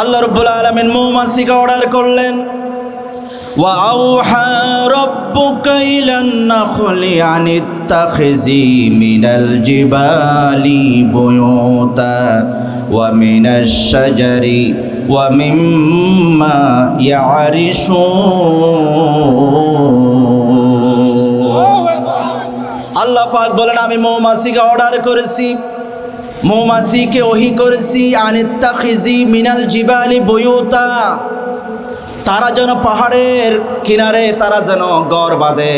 আল্লাহ রাব্বুল আলামিন মৌমাছিকে অর্ডার করলেন, ওয়া আওহা রাব্বুকা ইলান নাখলি আনিত্তাখিজি মিনাল জিবালি বুয়ুতা ওয়া মিনাশ শাজারি ওয়া মিম্মা ইয়ারিশুন। আল্লাহ পাক বলেন, আমি মৌমাছিকে অর্ডার করেছি, মৌমাছিকে ওহী করেছি, আনিত্তাখিজি মিনাল জিবালি বুয়ুতা, তারা যেন পাহাড়ের কিনারে তারা যেন ঘর বাঁধে,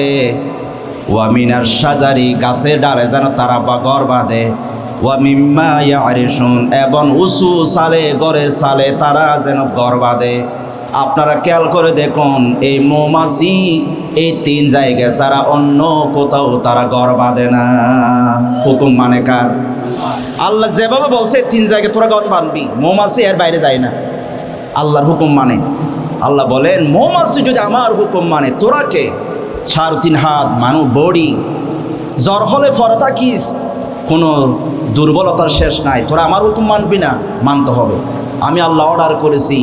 ওয়া মিনাশ শাজারি গাছের ডালে যেন তারা ঘর বাঁধে, ওয়া মিম্মা ইয়ারিশুন এবং উঁচু সালে ঘরের সালে তারা যেন ঘর বাঁধে। আপনারা খেয়াল করে দেখুন, এই মৌমাছি এই তিন জায়গায় ছাড়া অন্য কোথাও তারা ঘর বাঁধে না। হুকুম মানে কার? আল্লাহ যেভাবে বলছে তিন জায়গায় তোরা ঘর বাঁধবি, মৌমাছি এর বাইরে যায় না। আল্লাহর হুকুম মানে। আল্লাহ বলেন, মৌমাছি যদি আমার হুকুম মানে, তোরা কে? 3.5 হাত মানুষ বডি, জ্বর হলে পরে থাকিস, কোনো দুর্বলতার শেষ নাই, তোরা আমার হুকুম মানবি না? মানতে হবে। আমি আল্লাহ অর্ডার করেছি,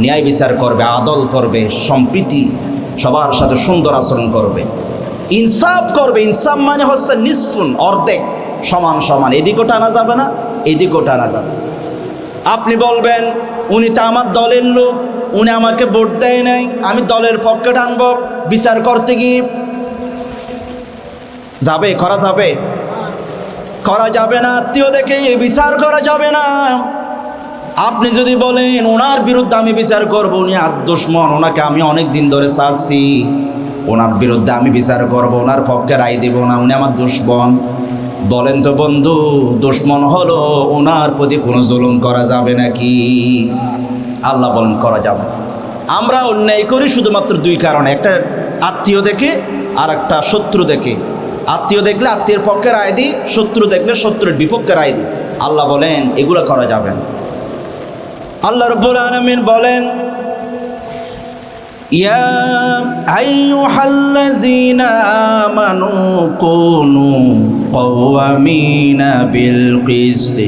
ন্যায় বিচার করবে, আদল করবে, সম্প্রীতি, সবার সাথে সুন্দর আচরণ করবে, ইনসাফ করবে। ইনসাফ মানে হচ্ছে নিসফুন, অর্ধেক, সমান সমান, এদিকেও টানা যাবে না, এদিকেও টানা যাবে। আপনি বলবেন, উনি তো আমার দলের লোক, উনি আমাকে ভোট দেয় নাই, আমি দলের পক্ষে টানব, বিচার করতে গিয়ে যাবে? করা যাবে? করা যাবে না। আত্মীয় দেখে এই বিচার করা যাবে না। আপনি যদি বলেন ওনার বিরুদ্ধে আমি বিচার করব, উনি দুশমন, ওনাকে আমি অনেক দিন ধরে চাচ্ছি, ওনার বিরুদ্ধে আমি বিচার করব, ওনার পক্ষে রায় দেব না, উনি আমার দুশমন, বলেন তো বন্ধু, দুশমন হলো, ওনার প্রতি কোনো জুলুম করা যাবে নাকি? আল্লাহ বলেন করা যাবে। আমরা অন্যায় করি শুধুমাত্র দুই কারণে, একটা আত্মীয় দেখে আর একটা শত্রু দেখে। আত্মীয় দেখলে আত্মীয়ের পক্ষে রায় দিই, শত্রু দেখলে শত্রুর বিপক্ষে রায় দিই। আল্লাহ বলেন এগুলো করা যাবে না। আল্লাহ রাব্বুল আলামিন বলেন, ইয়া আইয়ুহাল্লাযীনা আমানু কুনু কাওয়ামিনা বিল কিসতি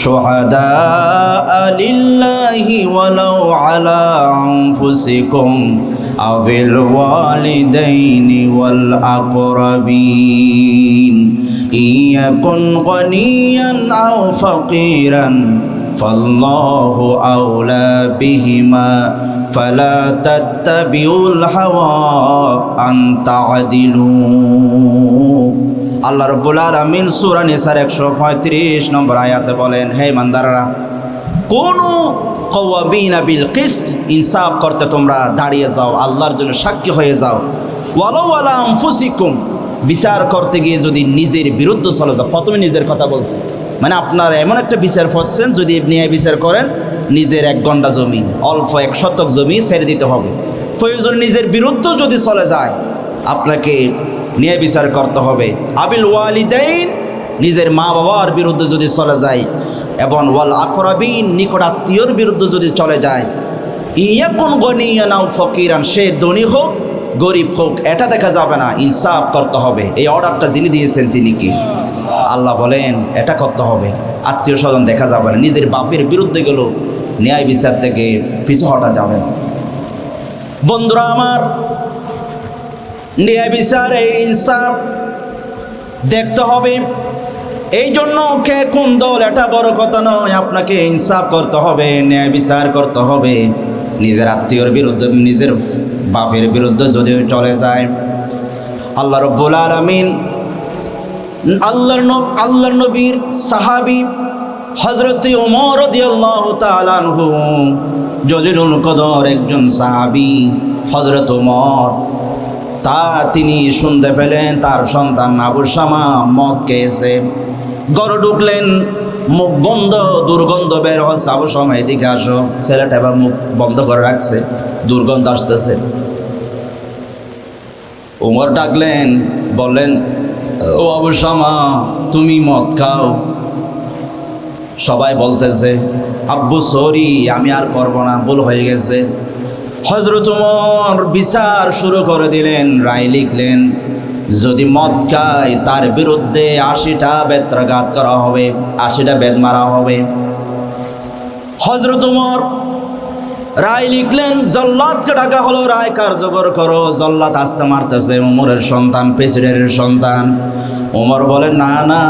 শুহাদাআ লিল্লাহি ওয়ালাউ আলা আনফুসিকুম আবিল ওয়ালিদাইনি ওয়াল আকরাবিন ইয়াকুন গানিয়ান আও ফাকিরান ফাল্লাহু আওলা বিহিমা ফালা তাত্তাবিউল হাওয়া আন তা'দিলু। আল্লাহ রাব্বুল আলামিন সূরা নিসার 135 নম্বর আয়াতে বলেন, হে ইমানদাররা, কোনু কাওয়ামিনা বিল কিসত, ইনসাফ করতে তোমরা দাঁড়িয়ে যাও, আল্লাহর জন্য সাক্ষী হয়ে যাও। ওয়ালাউ আলা আনফুসিকুম, বিচার করতে গিয়ে যদি নিজের বিরুদ্ধে চলে যাও। প্রথমে নিজের কথা বলছি, মানে আপনার এমন একটা বিচার করছেন, যদি ন্যায় বিচার করেন, নিজের 1 গন্ডা জমি, অল্প 1 শতক জমি ছেড়ে দিতে হবে। প্রয়োজন নিজের বিরুদ্ধে যদি চলে যায়, আপনাকে ন্যায় বিচার করতে হবে। আবিল ওয়ালিদাইন, নিজের মা বাবার বিরুদ্ধে যদি চলে যায়, এবং ওয়াল আকরাবিন, নিকট আত্মীয়র বিরুদ্ধে যদি চলে যায়, ইয়াকুন গনিয়ান আও ফকিরান, সে ধনী হোক গরিব হোক, এটা দেখা যাবে না, ইনসাফ করতে হবে। এই অর্ডারটা যিনি দিয়েছেন তিনি কি? আল্লাহ বলেন এটা করতে হবে। আত্মীয় স্বজন দেখা যাবে না, নিজের বাপের বিরুদ্ধে গেল, ন্যায় বিচার থেকে পিছু হটা যাবে না। বন্ধুরা আমার, ন্যায় বিচারে ইনসাফ দেখতে হবে। এই জন্য কে কোন দল এটা বড় কথা নয়, আপনাকে ইনসাফ করতে হবে, ন্যায় বিচার করতে হবে। নিজের আত্মীয়র বিরুদ্ধে, নিজের বাপের বিরুদ্ধে যদি চলে যায়, আল্লাহ রাব্বুল আলামিন আল্লাহর নবীর সাহাবী হযরত ওমর রাদিয়াল্লাহু তাআলা আনহু, জলিলুল কদর একজন সাহাবী হযরত ওমর, তিনি শুনতে পেলেন তার সন্তান আবু শামা মদ খেয়েছে। ঘরে ঢুকলেন, মুখ বন্ধ, দুর্গন্ধ বের হচ্ছে। আবু শামা এদিকে আসো। ছেলেটা এবার মুখ বন্ধ করে রাখছে, দুর্গন্ধ আসতেছে। ওমর ডাকলেন, বললেন, ও আবু শামা, তুমি মদ খাও? সবাই বলতেছে, আব্বু সরি, আমি আর করবো না, ভুল হয়ে গেছে। হযরত ওমর বিচার শুরু করে দিলেন, রায় লিখলেন, যদি মদ খায় তার বিরুদ্ধে 80টা বেত্রাঘাত করা হবে, 80টা বেদ মারা হবে। হযরত ওমর রায় লিখলেন, জল্লাদকে ডাকা হলো, রায় কার্যকর করো। জল্লাদ আসতে মারতেছে, ওমরের সন্তান, প্রেসিডেন্টের সন্তান। ওমর বলে, না না,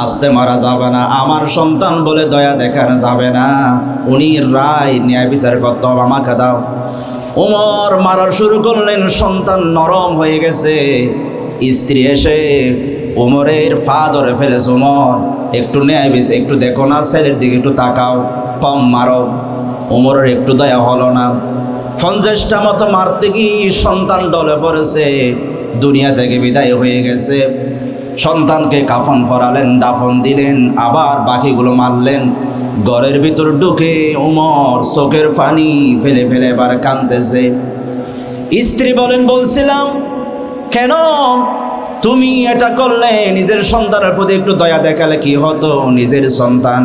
আসতে মারা যাবে না, আমার সন্তান বলে দয়া দেখানো যাবে না, উনি রায় ন্যায় বিচার করতে হবে, আমাকে দাও। ওমর মারা শুরু করলেন, সন্তান নরম হয়ে গেছে। স্ত্রী এসে ওমরের পা ধরে ফেলেছে, ওমর একটু ন্যায় বিচার, একটু দেখো না, ছেলের দিকে একটু তাকাও, কম মারো। ওমরের একটু দয়া হলো না, 50টা মতো মারতে গিয়ে সন্তান ডলে পড়েছে, দুনিয়া থেকে বিদায় হয়ে গেছে। সন্তানকে কাফন পরালেন, দাফন দিলেন, আবার বাকিগুলো মারলেন। ঘরের ভিতর ঢুকে ওমর চোখের পানি ফেলে ফেলে এবার কাঁদতেছে। স্ত্রী বলেন, বলছিলাম কেন তুমি এটা করলে? নিজের সন্তানের প্রতি একটু দয়া দেখালে কি হতো, নিজের সন্তান।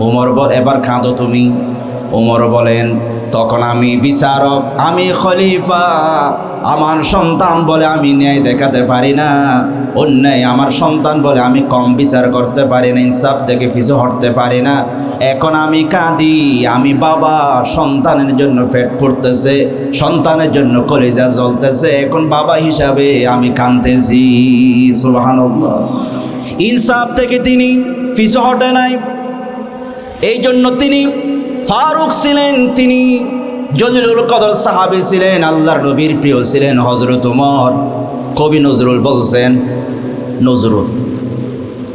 ওমর বল, এবার কাঁদো তুমি। ওমর বলেন, তখন আমি বিচারক, আমি খলিফা, আমার সন্তান বলে আমি ন্যায় দেখাতে পারি না, অন্যায় আমার সন্তান বলে আমি কম বিচার করতে পারি না, ইনসাফ থেকে পিছু হটতে পারি না। এখন আমি কাঁদি, আমি বাবা, সন্তানের জন্য পেট ফুটতেছে, সন্তানের জন্য কলিজা জ্বলতেছে, এখন বাবা হিসাবে আমি কাঁদতেছি। সুবহানাল্লাহ। ইনসাফ থেকে তিনি পিছু হটে নাই, এই জন্য তিনি ফারুক ছিলেন, তিনি জলিলুল কদর সাহাবী ছিলেন, আল্লাহর নবীর প্রিয় ছিলেন হযরত ওমর। কবি নজরুল বলছেন, নজরুল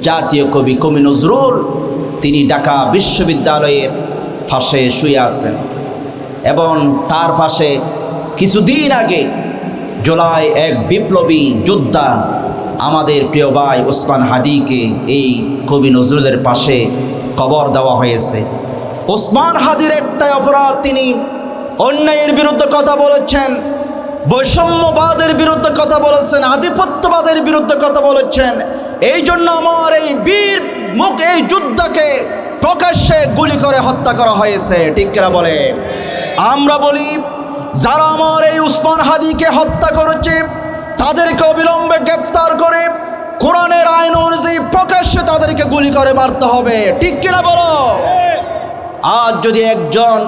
জাতীয় কবি, কবি নজরুল, তিনি ঢাকা বিশ্ববিদ্যালয়ের পাশে শুয়ে আছেন এবং তার পাশে কিছুদিন আগে জুলাই এক বিপ্লবী যোদ্ধা আমাদের প্রিয় ভাই ওসমান হাদিকে এই কবি নজরুলের পাশে কবর দেওয়া হয়েছে। ওসমান হাদির একটাই অপরাধ, তিনি অন্যায়ের বিরুদ্ধে কথা বলেছেন, বৈষম্যবাদের বিরুদ্ধে কথা বলেছেন, আধিপত্যবাদের বিরুদ্ধে কথা বলেছেন। এই জন্য আমার এই বীর মুখ এই যোদ্ধাকে প্রকাশ্যে গুলি করে হত্যা করা হয়েছে। ঠিক কিনা বলে? আমরা বলি, যারা আমার এই ওসমান হাদিকে হত্যা করেছে তাদেরকে অবিলম্বে গ্রেফতার করে কোরআনের আইন অনুযায়ী প্রকাশ্যে তাদেরকে গুলি করে মারতে হবে। ঠিক কিনা বলো? আজ যদি একজন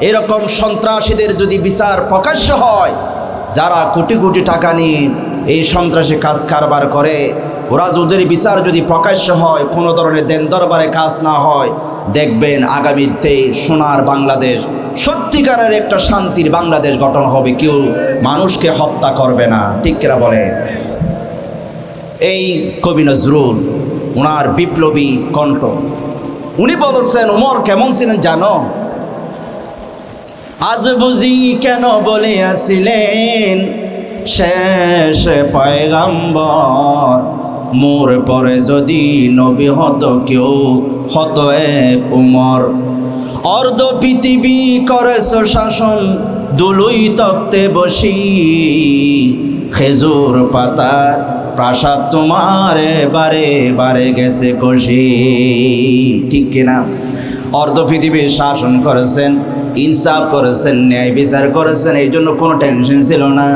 এরকম সন্ত্রাসীদের যদি বিচার প্রকাশ্য হয়, যারা কোটি কোটি টাকা নিয়ে এই সন্ত্রাসী কাজ কারবার করে, ওরা ওদের বিচার যদি প্রকাশ্য হয়, কোনো ধরনের দেন দরবারে কাজ না হয়, দেখবেন আগামীতে সোনার বাংলাদেশ, সত্যিকারের একটা শান্তির বাংলাদেশ গঠন হবে, কেউ মানুষকে হত্যা করবে না। ঠিক কিনা বলে? এই কবি নজরুল, ওনার বিপ্লবী কণ্ঠ, উনি বলেছেন, ওমর কেমন ছিলেন জানো? আজ বুঝি কেন বলে আসিলেন শেষ পয়গাম্বর, মোর পরে যদি নবী হতো কেউ হতো এক উমর। অর্ধ পৃথিবী করেছ শাসন দুলুই তক্তে বসি, খেজুর পাতার প্রাসাদ তোমার বারে বারে গেছে কষি। ঠিক কিনা? অর্ধ পৃথিবীর শাসন করেছেন, ইনসাফ করেছেন, ন্যায় বিচার করেছেন, এই জন্য কোনো টেনশন ছিল না,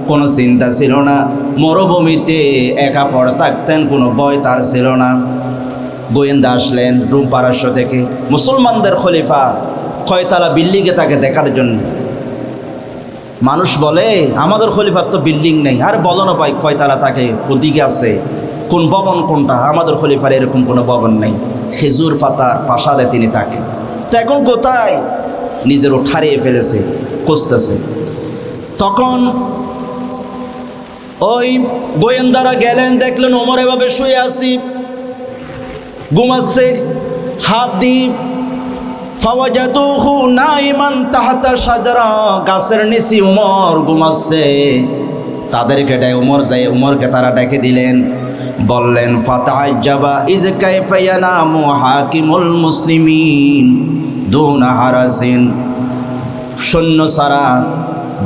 কোনো চিন্তা ছিল না। মরুভূমিতে একা পড়ে থাকতেন, কোনো ভয় তার ছিল না। গোয়েন্দা আসলেন রুম পারস্য থেকে, মুসলমানদের খলিফা কয়তলা বিল্ডিংয়ে তাকে দেখার জন্য। মানুষ বলে, আমাদের খলিফার তো বিল্ডিং নেই। আর বলো না ভাই, কয়তলা থাকে, কোদিকে আছে, কোন ভবন কোনটা? আমাদের খলিফার এরকম কোনো ভবন নেই, খেজুর পাতার প্রাসাদে তিনি থাকেন। তো এখন কোথায়? নিজের হারিয়ে ফেলেছে, খুঁজতেছে। তখন ওই গোয়েন্দারা গেলেন, দেখলেন ওমর এভাবে শুয়ে আছি, ঘুমাচ্ছে, হাত দিয়ে ফাওয়াজাতুহু নাইমান তাহতা শাজারা, গাছের নিচে ওমর ঘুমাচ্ছে। তাদেরকে ডাকে ওমর যায়, ওমরকে তারা ডেকে দিলেন, বললেন, ফাতাআজ্জাবা ইজ কাইফা ইয়ানামু হাকিমুল মুসলিমিন দুনা হারাসিন, সৈন্য ছাড়া,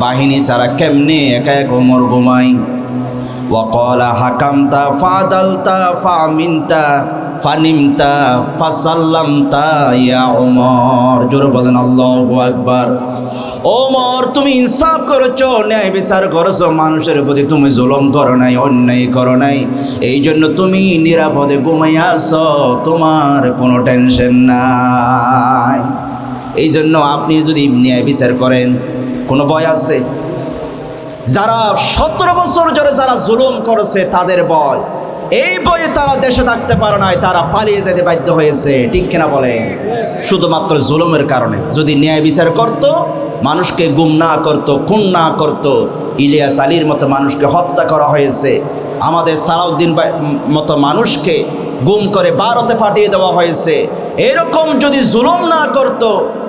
বাহিনী ছাড়া কেমনে একা এক ওমর ঘুমাই। ওয়াকালা হাকামতা ফাদালতা ফামিনতা ফানিমতা ফাসাল্লামতা ইয়া ওমর। জোরে বলেন আল্লাহু আকবার। ওমর, তুমি ইনসাফ করেছো, ন্যায় বিচার করেছো, মানুষের প্রতি তুমি জুলুম করো নাই, অন্যায় করো নাই, এই জন্য তুমি নিরাপদে ঘুমাই আছো, তোমার কোনো টেনশন নাই। এই জন্য আপনি যদি ন্যায় বিচার করেন কোনো ভয় আছে? যারা 17 বছর ধরে যারা জুলুম করেছে তাদের ভয়, এই ভয়ে তারা দেশে থাকতে পারে নাই, তারা পালিয়ে যেতে বাধ্য হয়েছে, ঠিক কিনা বলেন? শুধুমাত্র জুলুমের কারণে। যদি ন্যায় বিচার করত, মানুষকে গুম না করত, খুন না করত, ইলিয়াস আলীর মতো মানুষকে হত্যা করা হয়েছে, আমাদের সালাউদ্দিন মতো মানুষকে গুম করে ভারতে পাঠিয়ে দেওয়া হয়েছে, এরকম যদি জুলুম না করত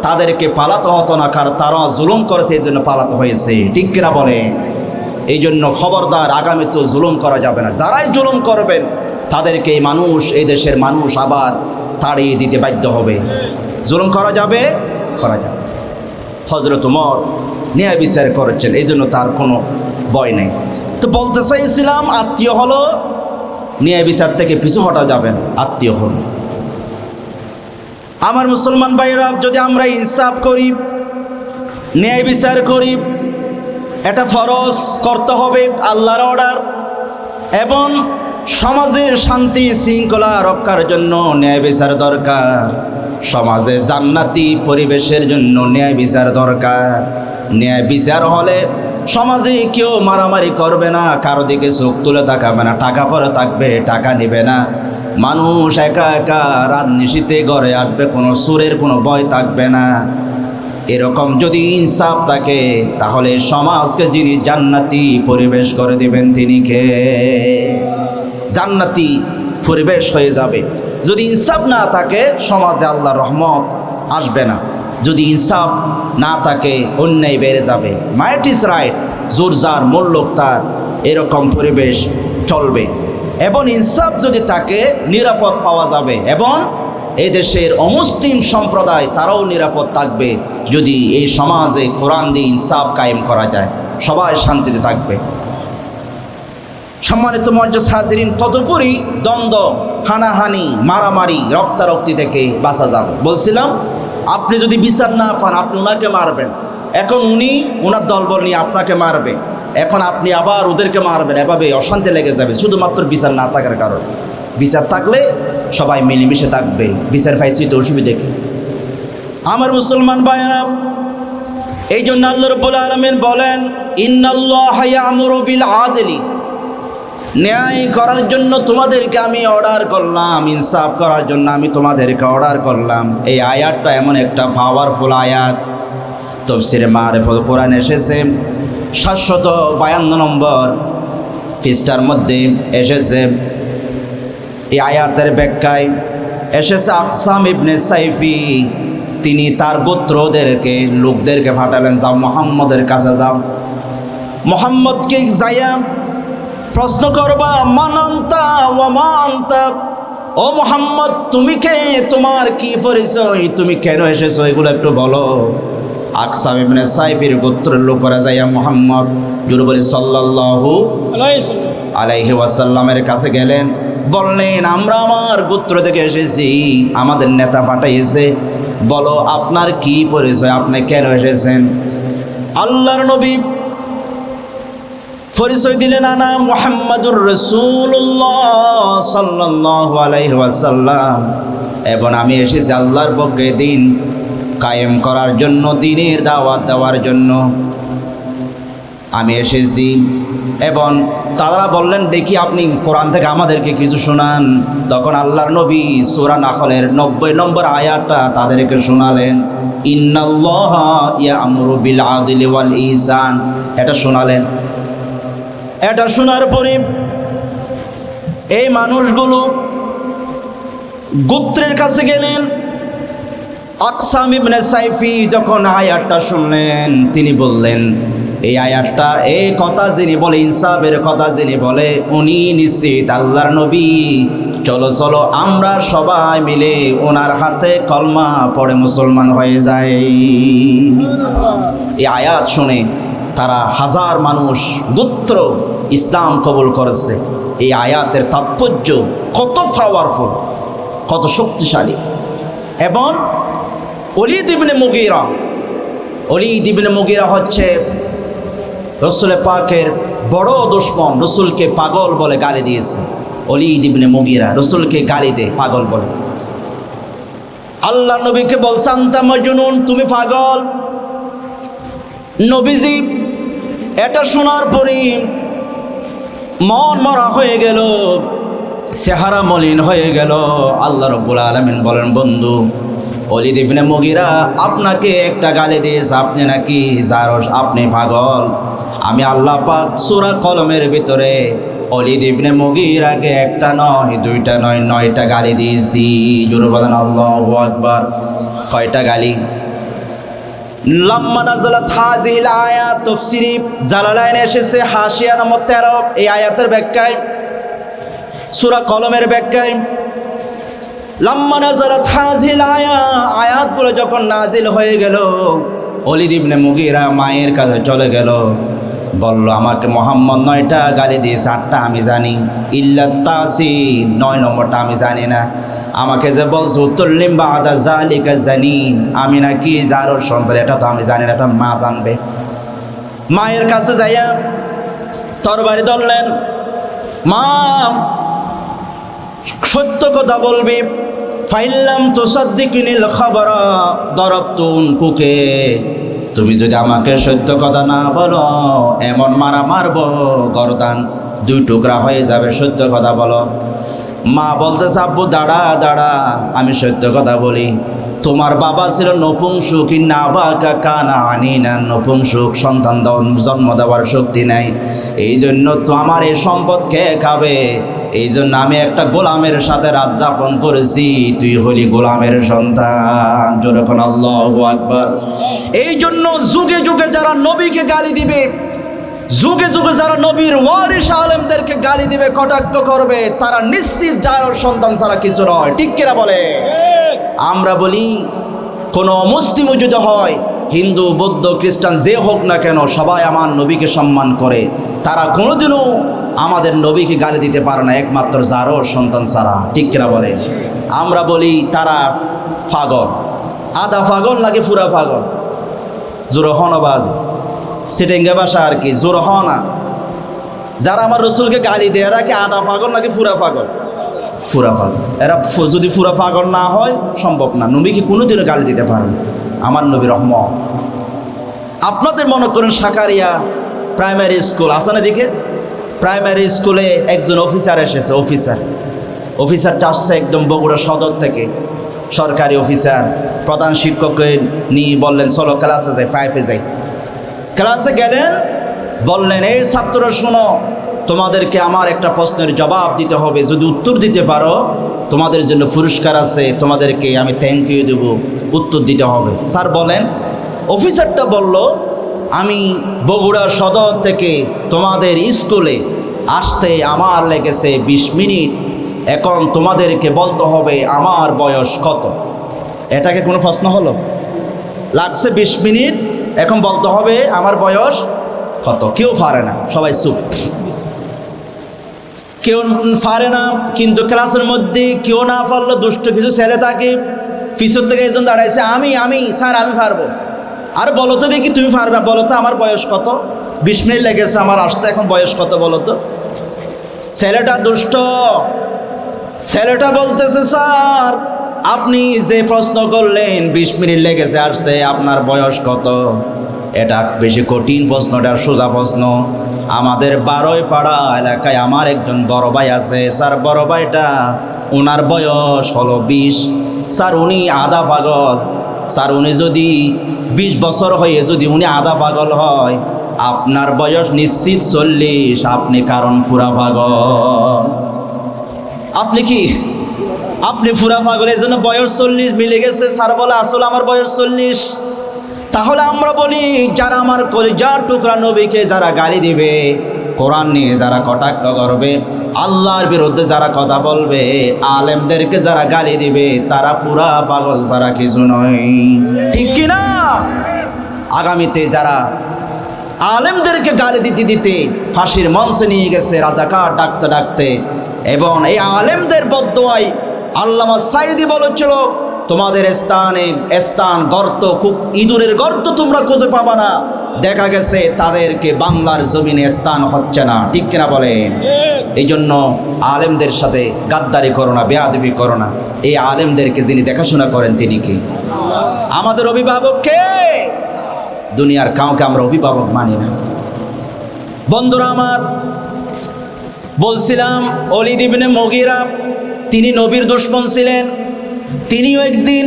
তাদেরকে পালাতে হতো না, কারণ তারা জুলুম করেছে এই জন্য পালাতে হয়েছে, ঠিক কিনা বলে? এই জন্য খবরদার, আগামী তো জুলুম করা যাবে না। যারাই জুলুম করবেন তাদেরকে এই মানুষ, এই দেশের মানুষ আবার তাড়িয়ে দিতে বাধ্য হবে। জুলুম করা যাবে? করা যাবে। হযরত ওমর ন্যায় বিচার করেছেন, এই জন্য তার কোনো ভয় নেই। তো বলতে চাইছিলাম, আত্মীয় হলো, ন্যায় বিচার থেকে পিছু হটা যাবে না, আত্মীয় হলো। আমার মুসলমান ভাইরা, যদি আমরা ইনসাফ করি, ন্যায় বিচার করি, এটা ফরজ করতে হবে, আল্লাহর অর্ডার। এবং সমাজের শান্তি শৃঙ্খলা রক্ষার জন্য ন্যায় বিচার দরকার। সমাজে জান্নাতি পরিবেশের জন্য ন্যায় বিচার দরকার। ন্যায় বিচার হলে সমাজে কেউ মারামারি করবে না, কারো দিকে চোখ তুলে তাকাবে না, টাকা পরে থাকবে, টাকা নেবে না, মানুষ একা একা রাত নিশীতে ঘরে আসবে, কোনো সুরের কোনো ভয় থাকবে না। এরকম যদি ইনসাফ থাকে তাহলে সমাজকে যিনি জান্নাতি পরিবেশ করে দিবেন তিনি কে? জান্নাতি পরিবেশ হয়ে যাবে। যদি ইনসাফ না থাকে সমাজে আল্লাহর রহমত আসবে না। যদি ইনসাফ না থাকে অন্যায় বেড়ে যাবে। মাইট ইজ রাইট, জোর যার মোর লোক তার, এরকম পরিবেশ চলবে। এবং ইনসাফ যদি থাকে নিরাপদ পাওয়া যাবে, এবং এই দেশের অমুসলিম সম্প্রদায় তারাও নিরাপদ থাকবে যদি এই সমাজে কোরআন দিয়ে ইনসাফ কায়েম করা যায়, সবাই শান্তিতে থাকবে। সম্মানিত মুআজ্জাজ হাজিরিন, তদুপরি দ্বন্দ্ব, হানাহানি, মারামারি, রক্তারক্তি থেকে বাঁচা যাবে। বলছিলাম, আপনি যদি বিচার না পান আপনি ওনাকে মারবেন, এখন উনি ওনার দলবল নিয়ে আপনাকে মারবে, এখন আপনি আবার ওদেরকে মারবেন, এভাবে অশান্তি লেগে যাবে শুধুমাত্র বিচার না থাকার কারণে। বিচার থাকলে সবাই মিলেমিশে থাকবে। বিচার পাইছি তো অসুবিধা কি? আমার মুসলমান ভাইয়েরা, এই জন্য আল্লাহ রাব্বুল আলামিন বলেন, ইন্নাল্লাহা ইয়া'মুরু বিল আদলি, ন্যায় করার জন্য তোমাদেরকে আমি অর্ডার করলাম, ইনসাফ করার জন্য আমি তোমাদেরকে অর্ডার করলাম। এই আয়াতটা এমন একটা পাওয়ারফুল আয়াত, তাফসীরে মারিফাতুল কোরআন এসেছে 752 নম্বর পৃষ্ঠার মধ্যে এসেছে। এই আয়াতের ব্যাখ্যায় এসেছে, আকসাম ইবনে সাইফি তিনি তার গোত্রদেরকে, লোকদেরকে পাঠালেন, যাও মুহাম্মদের কাছে যাও, মুহাম্মদকে যাইয়া প্রশ্ন করবা, মান আনতা ওয়া মা আনতা, ও মুহাম্মদ তুমি কে, তোমার কি পরিচয়, তুমি কেন এসেছো, এগুলো একটু বলো। আকসাম ইবনে সাইফির গোত্রের লোকেরা যাইয়া মুহাম্মদ জুড়ে বলে সাল্লাল্লাহু আলাইহি ওয়াসাল্লামের কাছে গেলেন, বললেন, আমরা আমার গোত্র থেকে এসেছি, আমাদের নেতা পাঠাইছে, বলো আপনার কি পরিচয়, আপনি কেন এসেছেন? আল্লাহর নবী পরিচয় দিলেন, আনা মুহাম্মাদুর রাসূলুল্লাহ সাল্লাল্লাহু আলাইহি ওয়াসাল্লাম, এবং আমি এসেছি আল্লাহর পক্ষে দিন কায়েম করার জন্য, দ্বীনের দাওয়াত দেওয়ার জন্য আমি এসেছি। এবং তারা বললেন, দেখি আপনি কোরআন থেকে আমাদেরকে কিছু শোনান। তখন আল্লাহর নবী সূরা নাহলের 90 নম্বর আয়াতটা তাদেরকে শোনালেন, ইন্নাল্লাহা ইয়া'মুরু বিল আদলি ওয়াল ইহসান, এটা শোনালেন। এটা শোনার পরে এই মানুষগুলো গোত্রের কাছে গেলেন। আকসাম ইবনে সাইফি যখন আয়াতটা শুনলেন, তিনি বললেন, এই আয়াতটা, এই কথা যিনি বলে, ইনসাফের কথা যিনি বলে, উনি নিশ্চিত আল্লাহর নবী, চলো চলো আমরা সবাই মিলে ওনার হাতে কলমা পড়ে মুসলমান হয়ে যায়। এই আয়াত শুনে তারা হাজার মানুষ গোত্র ইসলাম কবুল করেছে। এই আয়াতের তাৎপর্য কত পাওয়ারফুল, কত শক্তিশালী। এবং ওলীদ ইবনে মুগীরা, ওলীদ ইবনে মুগীরা হচ্ছে রাসূল পাকের বড় দুশমন, রাসূলকে পাগল বলে গালি দিয়েছে। ওলীদ ইবনে মুগীরা রাসূলকে গালি দেয়, পাগল বলে। আল্লাহ নবীকে বলছে আনতা মাজনুন, তুমি পাগল। নবীজি এটা শোনার পরই মন মরা হয়ে গেল, চেহারা মলিন হয়ে গেল। আল্লাহ রাব্বুল আলামিন বলেন, বন্ধু ওলীদ ইবনে মুগীরা আপনাকে একটা গালি দিয়েছে, আপনি নাকি জারস, আপনি পাগল। আমি আল্লাহ পাক সূরা কলমের ভিতরে ওলীদ ইবনে মুগীরাকে একটা নয়, দুইটা নয়, 9টা গালি দিয়েছি। জোরে বলেন আল্লাহু আকবার। কয়টা গালি? লাম্মা নাযালাত হাযিহিল আয়াত, তাফসীরে জালালাইনে এসেছে হাশিয়া নম্বর 13, এই আয়াতের ব্যাখ্যায়, সূরা কলমের ব্যাখ্যায়, লাম্মা নাযালাত হাযিহিল আয়াতগুলো যখন নাজিল হয়ে গেল, ওলীদ ইবনে মুগীরা মায়ের কাছে চলে গেল, বলল আমাকে মোহাম্মদ 9টা গালি দিয়েছে, 8টা আমি জানি, ইল্লা তাসিন 9 নম্বরটা আমি জানি না। আমাকে যে বলছে উত্তরলিম বাদা জালিকা জানিন, আমি নাকি জারোর সন্তান, এটা তো আমি জানি না, এটা মা জানবে। মায়ের কাছে যাইয়া তরবারি ধরলেন, মা সত্য কথা বলবি, ফাইল্লাম তুসাদ্দিকিনিল খাবরা দরবতু উনকুকে, তুমি যদি আমাকে সত্য কথা না বলো এমন মারা মারবো, গরদান 2 টুকরা হয়ে যাবে, সত্য কথা বলো। মা বলতেছে, আব্বু দাঁড়া দাঁড়া, আমি সত্য কথা বলি, তোমার বাবা ছিল নপুংসুক, নাবাকা কানা আনিনা, নপুংসুক, সন্তান জন্ম দেওয়ার শক্তি নাই, এই জন্য তো আমার এই সম্পদ কে খাবে, এই জন্য আমি একটা গোলামের সাথে রাত যাপন করেছি, তুই হলি গোলামের সন্তান। যেরকম আল্লাহু আকবার। এই জন্য যুগে যুগে যারা নবীকে গালি দিবে, যুগে যুগে যারা নবীর ওয়ারিস আলেমদেরকে গালি দিবে, কটাক্ষ করবে, তারা নিশ্চিত যার সন্তান ছাড়া কিছু নয়। ঠিক কিনা বলে? আমরা বলি কোনো মুসলিম যদি হয়, হিন্দু বৌদ্ধ খ্রিস্টান যে হোক না কেন, সবাই আমার নবীকে সম্মান করে, তারা কোনোদিনও আমাদের নবীকে গালি দিতে পারে না, একমাত্র যারও সন্তান ছাড়া। ঠিক কিনা বলে? আমরা বলি তারা পাগল, আধা পাগল নাকি পুরা পাগল? জোর হনবাজ সিটেঙ্গা ভাষা আর কি, জোর হনা। যারা আমার রসুলকে গালি দেয় এরা কি আধা পাগল নাকি পুরা পাগল? পুরা পাগল। এরা যদি পুরা পাগল না হয়, সম্ভব না, নবীকে কোনোদিনও গালি দিতে পারে না। আমার নবী রহমত। আপনাদের মনে করেন সাকারিয়া প্রাইমারি স্কুল আছে না, দিকে প্রাইমারি স্কুলে একজন অফিসার এসেছে, অফিসারটা আসছে একদম বগুড়া সদর থেকে, সরকারি অফিসার। প্রধান শিক্ষককে নিয়ে বললেন চলো ক্লাসে যাই, 5-এ যাই। ক্লাসে গেলেন, বললেন এই ছাত্ররা শোনো, তোমাদেরকে আমার একটা প্রশ্নের জবাব দিতে হবে, যদি উত্তর দিতে পারো তোমাদের জন্য পুরস্কার আছে, তোমাদেরকে আমি থ্যাংক ইউ দেবো, উত্তর দিতে হবে। স্যার বলেন। অফিসারটা বলল, আমি বগুড়া সদর থেকে তোমাদের স্কুলে আসতে আমার লেগেছে 20 মিনিট, এখন তোমাদেরকে বলতে হবে আমার বয়স কত। এটাকে কোনো প্রশ্ন হলো? লাগছে 20 মিনিট, এখন বলতে হবে আমার বয়স কত। কেউ পারে না, সবাই চুপ, কেউ পারে না। কিন্তু ক্লাসের মধ্যে কেউ না পারলো, দুষ্ট কিছু ছেলে থাকে, পিছর থেকে একজন দাঁড়াইছে, আমি স্যার আমি পারবো। আর বলো তো দেখি তুমি পারবে, বলো তো আমার বয়স কত, 20 মিনিট লেগেছে আমার আসতে, এখন বয়স কত বলো তো। ছেলেটা দুষ্ট, ছেলেটা বলতেছে, স্যার আপনি যে প্রশ্ন করলেন 20 মিনিট লেগেছে আসতে, আপনার বয়স কত, এটা বেশি কঠিন প্রশ্নটা, সোজা প্রশ্ন। আমাদের 12 পাড়া এলাকায় আমার একজন বড় ভাই আছে, স্যার বড় ভাইটা ওনার বয়স হলো 20, স্যার উনি আধা পাগল, স্যার উনি যদি 20 বছর হয়ে যদি উনি আধা পাগল হয়, আপনার বয়স নিশ্চিত 40, আপনি কারণ পুরা পাগল। আপনি কি? আপনি পুরা পাগল, এই জন্য বয়স 40 মিলে গেছে। স্যার বলে আসলে আমার বয়স 40। তাহলে আমরা বলি যারা আমার কলিজার টুকরা নবীকে যারা গালি দিবে, কোরআন নিয়ে যারা কটাক্ষ করবে, আল্লাহর বিরুদ্ধে যারা কথা বলবে, আলেমদেরকে যারা গালি দিবে, তারা পুরা পাগল ছাড়া কিছু নয়। ঠিক কিনা? আগামীতে যারা আলেমদেরকে গালি দিতে দিতে ফাঁসির মঞ্চে নিয়ে গেছে রাজাকার ডাকতে ডাকতে, এবং এই আলেমদের বদদোয়ায় আল্লামা সাইদি বলেছিল, তোমাদের স্থান গর্ত, ইঁদুরের গর্ত তোমরা খুঁজে পাবা না। দেখা গেছে তাদেরকে বাংলার জমিনে স্থান হচ্ছে না। ঠিক কিনা বলেন? এই জন্য আলেমদের সাথে গাদ্দারি করো না, বেয়াদবি করো না। এই আলেমদেরকে যিনি দেখাশোনা করেন তিনি কি? আমাদের অভিভাবক কে? দুনিয়ার কাউকে আমরা অভিভাবক মানি না। বন্ধুরা আমার, বলছিলাম ওলীদ ইবনে মুগীরা তিনি নবীর দুশমন ছিলেন। তিনিও একদিন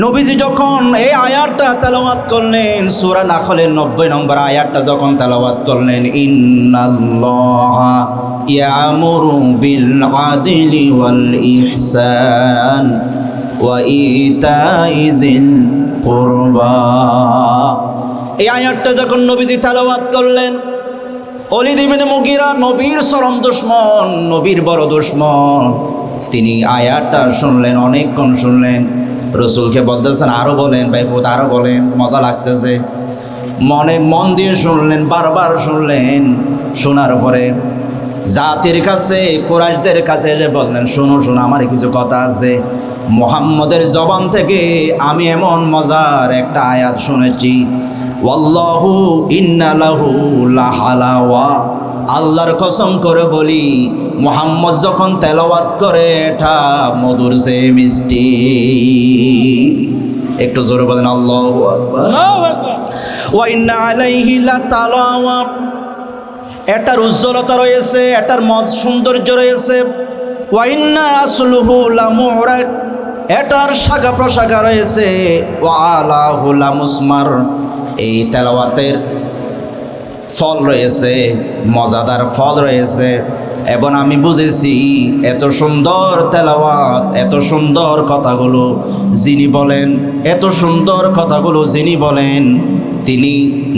নবীজি যখন এই আয়াতটা তেলাওয়াত করলেন, সূরা নাহলের 90 নম্বর আয়াতটা যখন তেলাওয়াত করলেন, ইন্নাল্লাহা ইয়ামুরু বিল আদলি ওয়াল ইহসান ওয়া ইতাই যিল কুরবা, এই আয়াতটা যখন নবীজি তেলাওয়াত করলেন, ওলীদ ইবনে মুগীরা নবীর চরম দুশমন, নবীর বড় দুশমন, তিনি আয়াতটা শুনলেন, অনেকক্ষণ শুনলেন। রসুলকে বলতেছেন আরো বলেন ভাই পুত, আরো বলেন, মজা লাগতেছে। মন দিয়ে শুনলেন, বারবার শুনলেন। শোনার পরে জাতির কাছে, কুরাইশদের কাছে এসে বললেন, শোনো শোনো, আমার কিছু কথা আছে। মুহাম্মদের জবান থেকে আমি এমন মজার একটা আয়াত শুনেছি, ওয়াল্লাহু ইন্না লাহু লাহালাওয়া, আল্লাহর কসম করে বলি, মুহাম্মদ যখন তেলাওয়াত করে এটা মধুর সে মিষ্টি। একটু জোরে বলেন আল্লাহু আকবার। ওয়া ইন্না আলাইহি লাতালাওয়া, এটার উজ্জ্বলতা রয়েছে, এটার সৌন্দর্য রয়েছে। ওয়া ইন্না আসলুহু লামুরাক, এটার শাখা প্রশাখা রয়েছে। ওয়া আলাহু লামুসমার, এই তেলাওয়াতের ফল রয়েছে, মজাদার ফল রয়েছে। এবং আমি বুঝেছি এত সুন্দর তেলাওয়াত, এত সুন্দর কথাগুলো যিনি বলেন, এত সুন্দর কথাগুলো যিনি বলেন, তিনি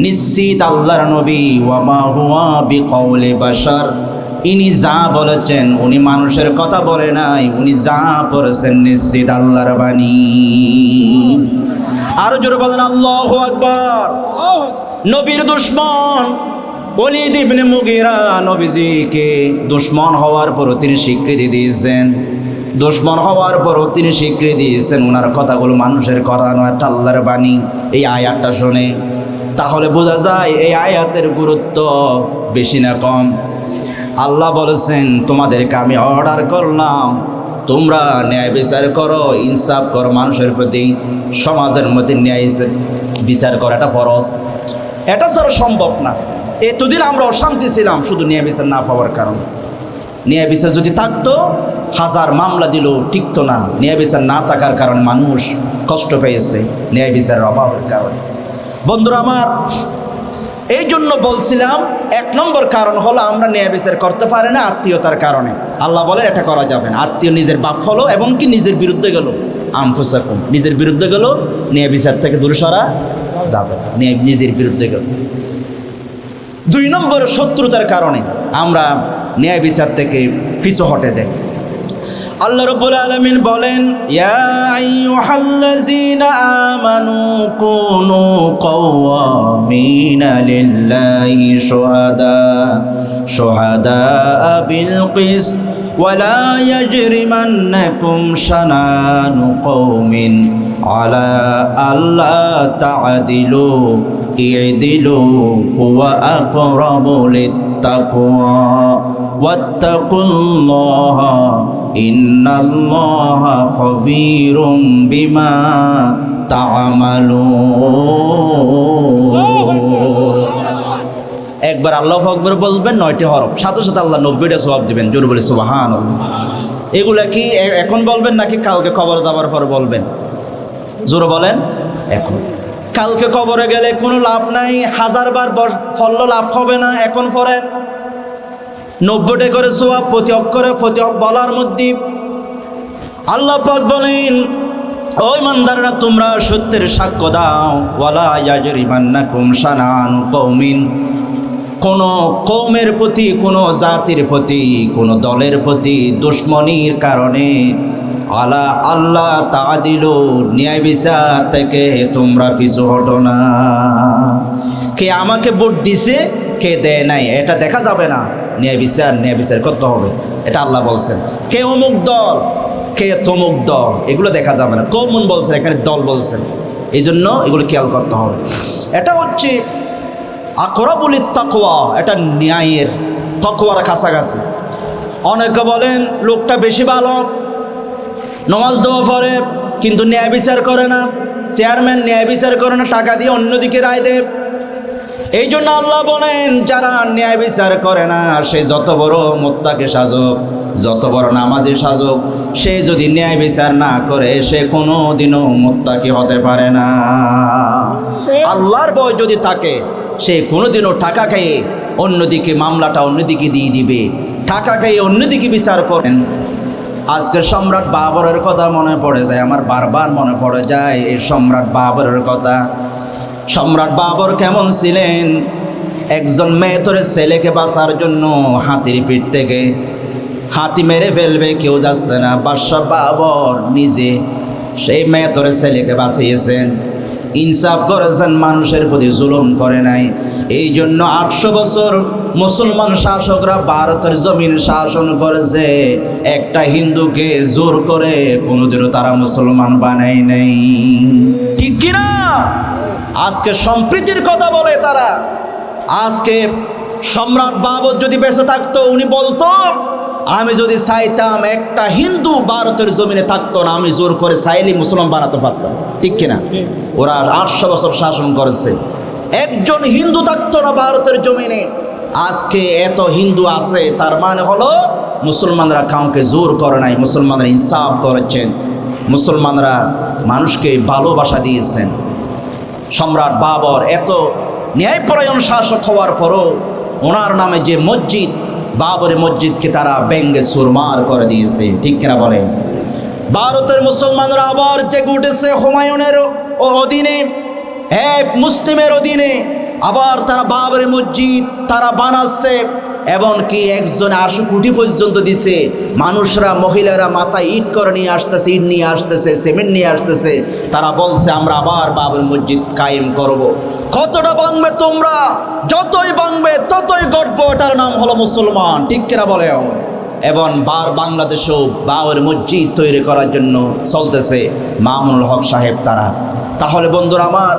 নিশ্চিত আল্লাহর নবী। ওয়া মা হুয়া বিকাউলি বাশার, ইনি যা বলেছেন উনি মানুষের কথা বলে নাই, উনি যা পড়েছেন নিশ্চিত আল্লাহর বাণী। আরো জোরে বলেন আল্লাহু আকবার। নবীর দুশমন ওলীদ ইবনে মুগীরা নবীজিকে দুশমন হওয়ার পরও তিনি স্বীকৃতি দিয়েছেন, দুশমন হওয়ার পরও তিনি স্বীকৃতি দিয়েছেন ওনার কথাগুলো মানুষের কথা নয়, এটা আল্লাহর বাণী। এই আয়াতটা শুনে তাহলে বোঝা যায় এই আয়াতের গুরুত্ব বেশি না কম। আল্লাহ বলেছেন তোমাদেরকে আমি অর্ডার করলাম, তোমরা ন্যায় বিচার করো, ইনসাফ করো, মানুষের প্রতি, সমাজের মধ্যে ন্যায় বিচার করাটা ফরজ। এটা ছাড়া সম্ভব না। এতদিন আমরা অশান্তি ছিলাম শুধু ন্যায় বিচার না পাওয়ার কারণে। ন্যায় বিচার যদি থাকতো, হাজার মামলা দিলেও টিকতো না। ন্যায় বিচার না থাকার কারণে মানুষ কষ্ট পেয়েছে, ন্যায় বিচারের অভাবের কারণে। বন্ধুরা আমার, এই জন্য বলছিলাম 1 নম্বর কারণ হলো আমরা ন্যায় বিচার করতে পারি না আত্মীয়তার কারণে। আল্লাহ বলেন এটা করা যাবে না। আত্মীয় নিজের বাপ হলো এবং কি নিজের বিরুদ্ধে গেল, আনফুসাকুম, নিজের বিরুদ্ধে গেল, ন্যায় বিচার থেকে দূরে সরা যাবে, নিজের বিরুদ্ধে গেল। 2 নম্বর শত্রুতার কারণে আমরা ন্যায় বিচার থেকে পিছু হটে যাই। আল্লাহ রাব্বুল আলামিন বলেন, ইয়া আইয়ুহাল্লাযীনা আমানু কুনু কাওয়ামিনা লিল্লাহি শুহাদা বিল কিসত ওয়ালা ইয়াজরিমান্নাকুম শানানু কওমিন আলা আল্লা তা'দিলু ই'দিলু হুয়া আকরাবু লিত্তাকওয়া ওয়াত্তাকুল্লাহা ইন্নাল্লাহা খাবীরুম বিমা তা'মালুন। একবার আল্লাহু আকবার বলবেন, 9টি হরফ, সাথে সাথে আল্লাহ 90টা সওয়াব দিবেন। জোরে বলে সুবহানাল্লাহ। এগুলা কি এখন বলবেন নাকি কালকে কবর যাবার পর বলবেন? জোরে বলেন এখন। কালকে কবরে গেলে কোনো লাভ নাই, 1000বার ফলল লাভ হবে না। এখন পড়েন, 90টা করে সওয়াব প্রতি অক্ষরে, প্রতি বলার মধ্যে। আল্লাহ পাক বলেন, ওই ইমানদাররা তোমরা সত্যের সাক্ষ্য দাও। ওয়ালা ইয়াজরিমান্নাকুম শানানু কওমিন, কোনো কওমের প্রতি, কোনো জাতির প্রতি, কোনো দলের প্রতি দুশমনির কারণে আলা আল্লাহ তা'দিলু, ন্যায় বিচার থেকে তোমরা পিছু হটো না। কে আমাকে ভোট দিছে, কে দেয় নাই, এটা দেখা যাবে না। ন্যায় বিচার করতে হবে, এটা আল্লাহ বলছেন। কে অমুক দল, কে তমুক দল, এগুলো দেখা যাবে না। কওমুন বলছেন, এখানে দল বলছেন, এই জন্য এগুলো খেয়াল করতে হবে। এটা হচ্ছে আকরাবুল তাকওয়া, এটা ন্যায়ের, তাকওয়ার কাছাকাছি। অনেকে বলেন লোকটা বেশি ভালো, নামাজ দেওয়া পড়ে, কিন্তু ন্যায় বিচার করে না। চেয়ারম্যান ন্যায় বিচার করে না, টাকা দিয়ে অন্যদিকে রায় দেয়। এই জন্য আল্লাহ বলেন, যারা ন্যায় বিচার করে না, সে যত বড় মুত্তাকি সাজক, যত বড় নামাজি সাজক, সে যদি ন্যায় বিচার না করে, সে কোনোদিনও মুত্তাকি হতে পারে না। আল্লাহর ভয় যদি থাকে, সে কোনোদিনও টাকা খেয়ে অন্যদিকে মামলাটা অন্যদিকে দিয়ে দিবে, টাকা খেয়ে অন্যদিকে বিচার করেন। আজকে সম্রাট বাবরের কথা মনে পড়ে যায়, আমার বারবার মনে পড়ে যায় এই সম্রাট বাবরের কথা। সম্রাট বাবর কেমন ছিলেন? একজন মেয়েতরে ছেলেকে বাঁচার জন্য হাতির পিঠ থেকে হাতি মেরে ফেলবে, কেউ যাচ্ছে না, বাদশাহ বাবর নিজে সেই মেয়েতরে ছেলেকে বাঁচিয়েছেন। ইনসাফ করেছেন, মানুষের প্রতি জুলুম করে নাই। এই জন্য 800 বছর মুসলমান শাসকরা ভারতের জমিন শাসন করেছে, একটা হিন্দুকে জোর করে কোনোদিনও তারা মুসলমান বানায় নাই। ঠিক কিনা? আজকে সম্প্রীতির কথা বলে তারা। আজকে সম্রাট বাবর যদি বেঁচে থাকতো, উনি বলতো, আমি যদি চাইতাম একটা হিন্দু ভারতের জমিনে থাকতো না, আমি জোর করে চাইলে মুসলমান বানাতে পারতাম। ঠিক কিনা? ওরা 800 বছর শাসন করেছে, একজন হিন্দু থাকতো না ভারতের জমিনে। আজকে এত হিন্দু আছে, তার মানে হলো মুসলমানরা কাউকে জোর করে নাই, মুসলমানরা ইনসাফ করেছেন, মুসলমানরা মানুষকে ভালোবাসা দিয়েছেন। সম্রাট বাবর এত ন্যায়পরায়ণ শাসক হওয়ার পরও ওনার নামে যে মসজিদ, বাবরের মসজিদকে তারা ব্যঙ্গে সুরমার করে দিয়েছে। ঠিক কিনা বলেন? ভারতের মুসলমানরা আবার জেগে উঠেছে হুমায়ুনের অধীনে, এক মুসলিমের অধীনে। আবার তারা বাবরের মসজিদ তারা বানাচ্ছে, এমনকি একজনে 8 কোটি পর্যন্ত দিছে। মানুষরা, মহিলারা মাথায় ইট করে নিয়ে আসতেছে, ইট নিয়ে আসতেছে, সিমেন্ট নিয়ে আসতেছে। তারা বলছে, আমরা আবার বাবরের মসজিদ কায়েম করব। কতটা ভাঙবে তোমরা? যতই ভাঙবে ততই গড়বো। এটার নাম হলো মুসলমান। ঠিক কিনা বলে? এবং বাংলাদেশেও বাবরের মসজিদ তৈরি করার জন্য চলতেছে মামুনুল হক সাহেব তারা। তাহলে বন্ধুরা আমার,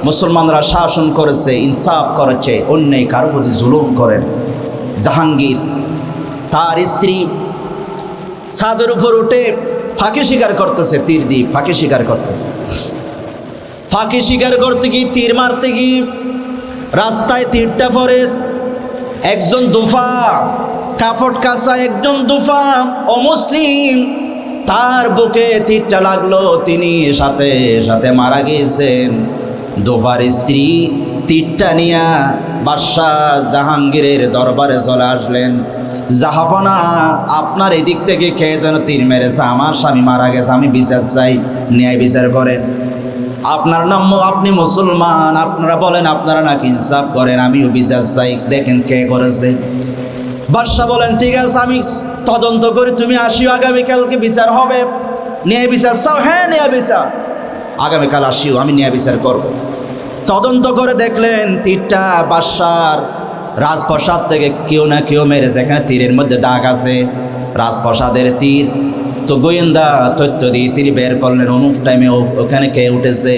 মুসলমানরা শাসন করেছে, ইনসাফ করেছে, অন্যায় কারো প্রতি জুলুম করেন। জাহাঙ্গীর তার স্ত্রী ছাদের উপর উঠে ফাঁকি শিকার করতেছে, তীর দিয়ে ফাঁকি শিকার করতেছে। ফাঁকি শিকার করতে গিয়ে, তীর মারতে গিয়ে রাস্তায় তীরটা পড়ে। একজন দুফা, কাপড় কাঁচা একজন দুফা অমুসলিম, তার বুকে তীরটা লাগলো, তিনি সাথে সাথে মারা গিয়েছেন। দুফার স্ত্রী তীরটা নিয়া বাদশাহ জাহাঙ্গীরের দরবারে চলে আসলেন। জাহাপনা, আপনার এদিক থেকে খেয়ে যেন তীর মেরেছে, আমার স্বামী মারা গেছে, আমি বিচার চাই, ন্যায় বিচার করেন। আপনার নাম, আপনি মুসলমান, আপনারা বলেন আপনারা নাকি ইনসাফ করেন, আমিও বিচার চাই, দেখেন কে করেছে। বাদশাহ বলেন, ঠিক আছে, আমি তদন্ত করি, তুমি আসিও, আগামীকালকে বিচার হবে। ন্যায় বিচার চাও? হ্যাঁ, ন্যায় বিচার, আগামীকাল আসিও, আমি ন্যায় বিচার করব। তদন্ত করে দেখলেন তীরটা বাদশার রাজপ্রাসাদ থেকে কেউ না কেউ মেরেছে। এখানে তীরের মধ্যে দাগ আছে, রাজপ্রাসাদের তীর। তো গোয়েন্দা তথ্য দিয়ে তিনি বের করলেন অমুক টাইমে ওখানে কে উঠেছে।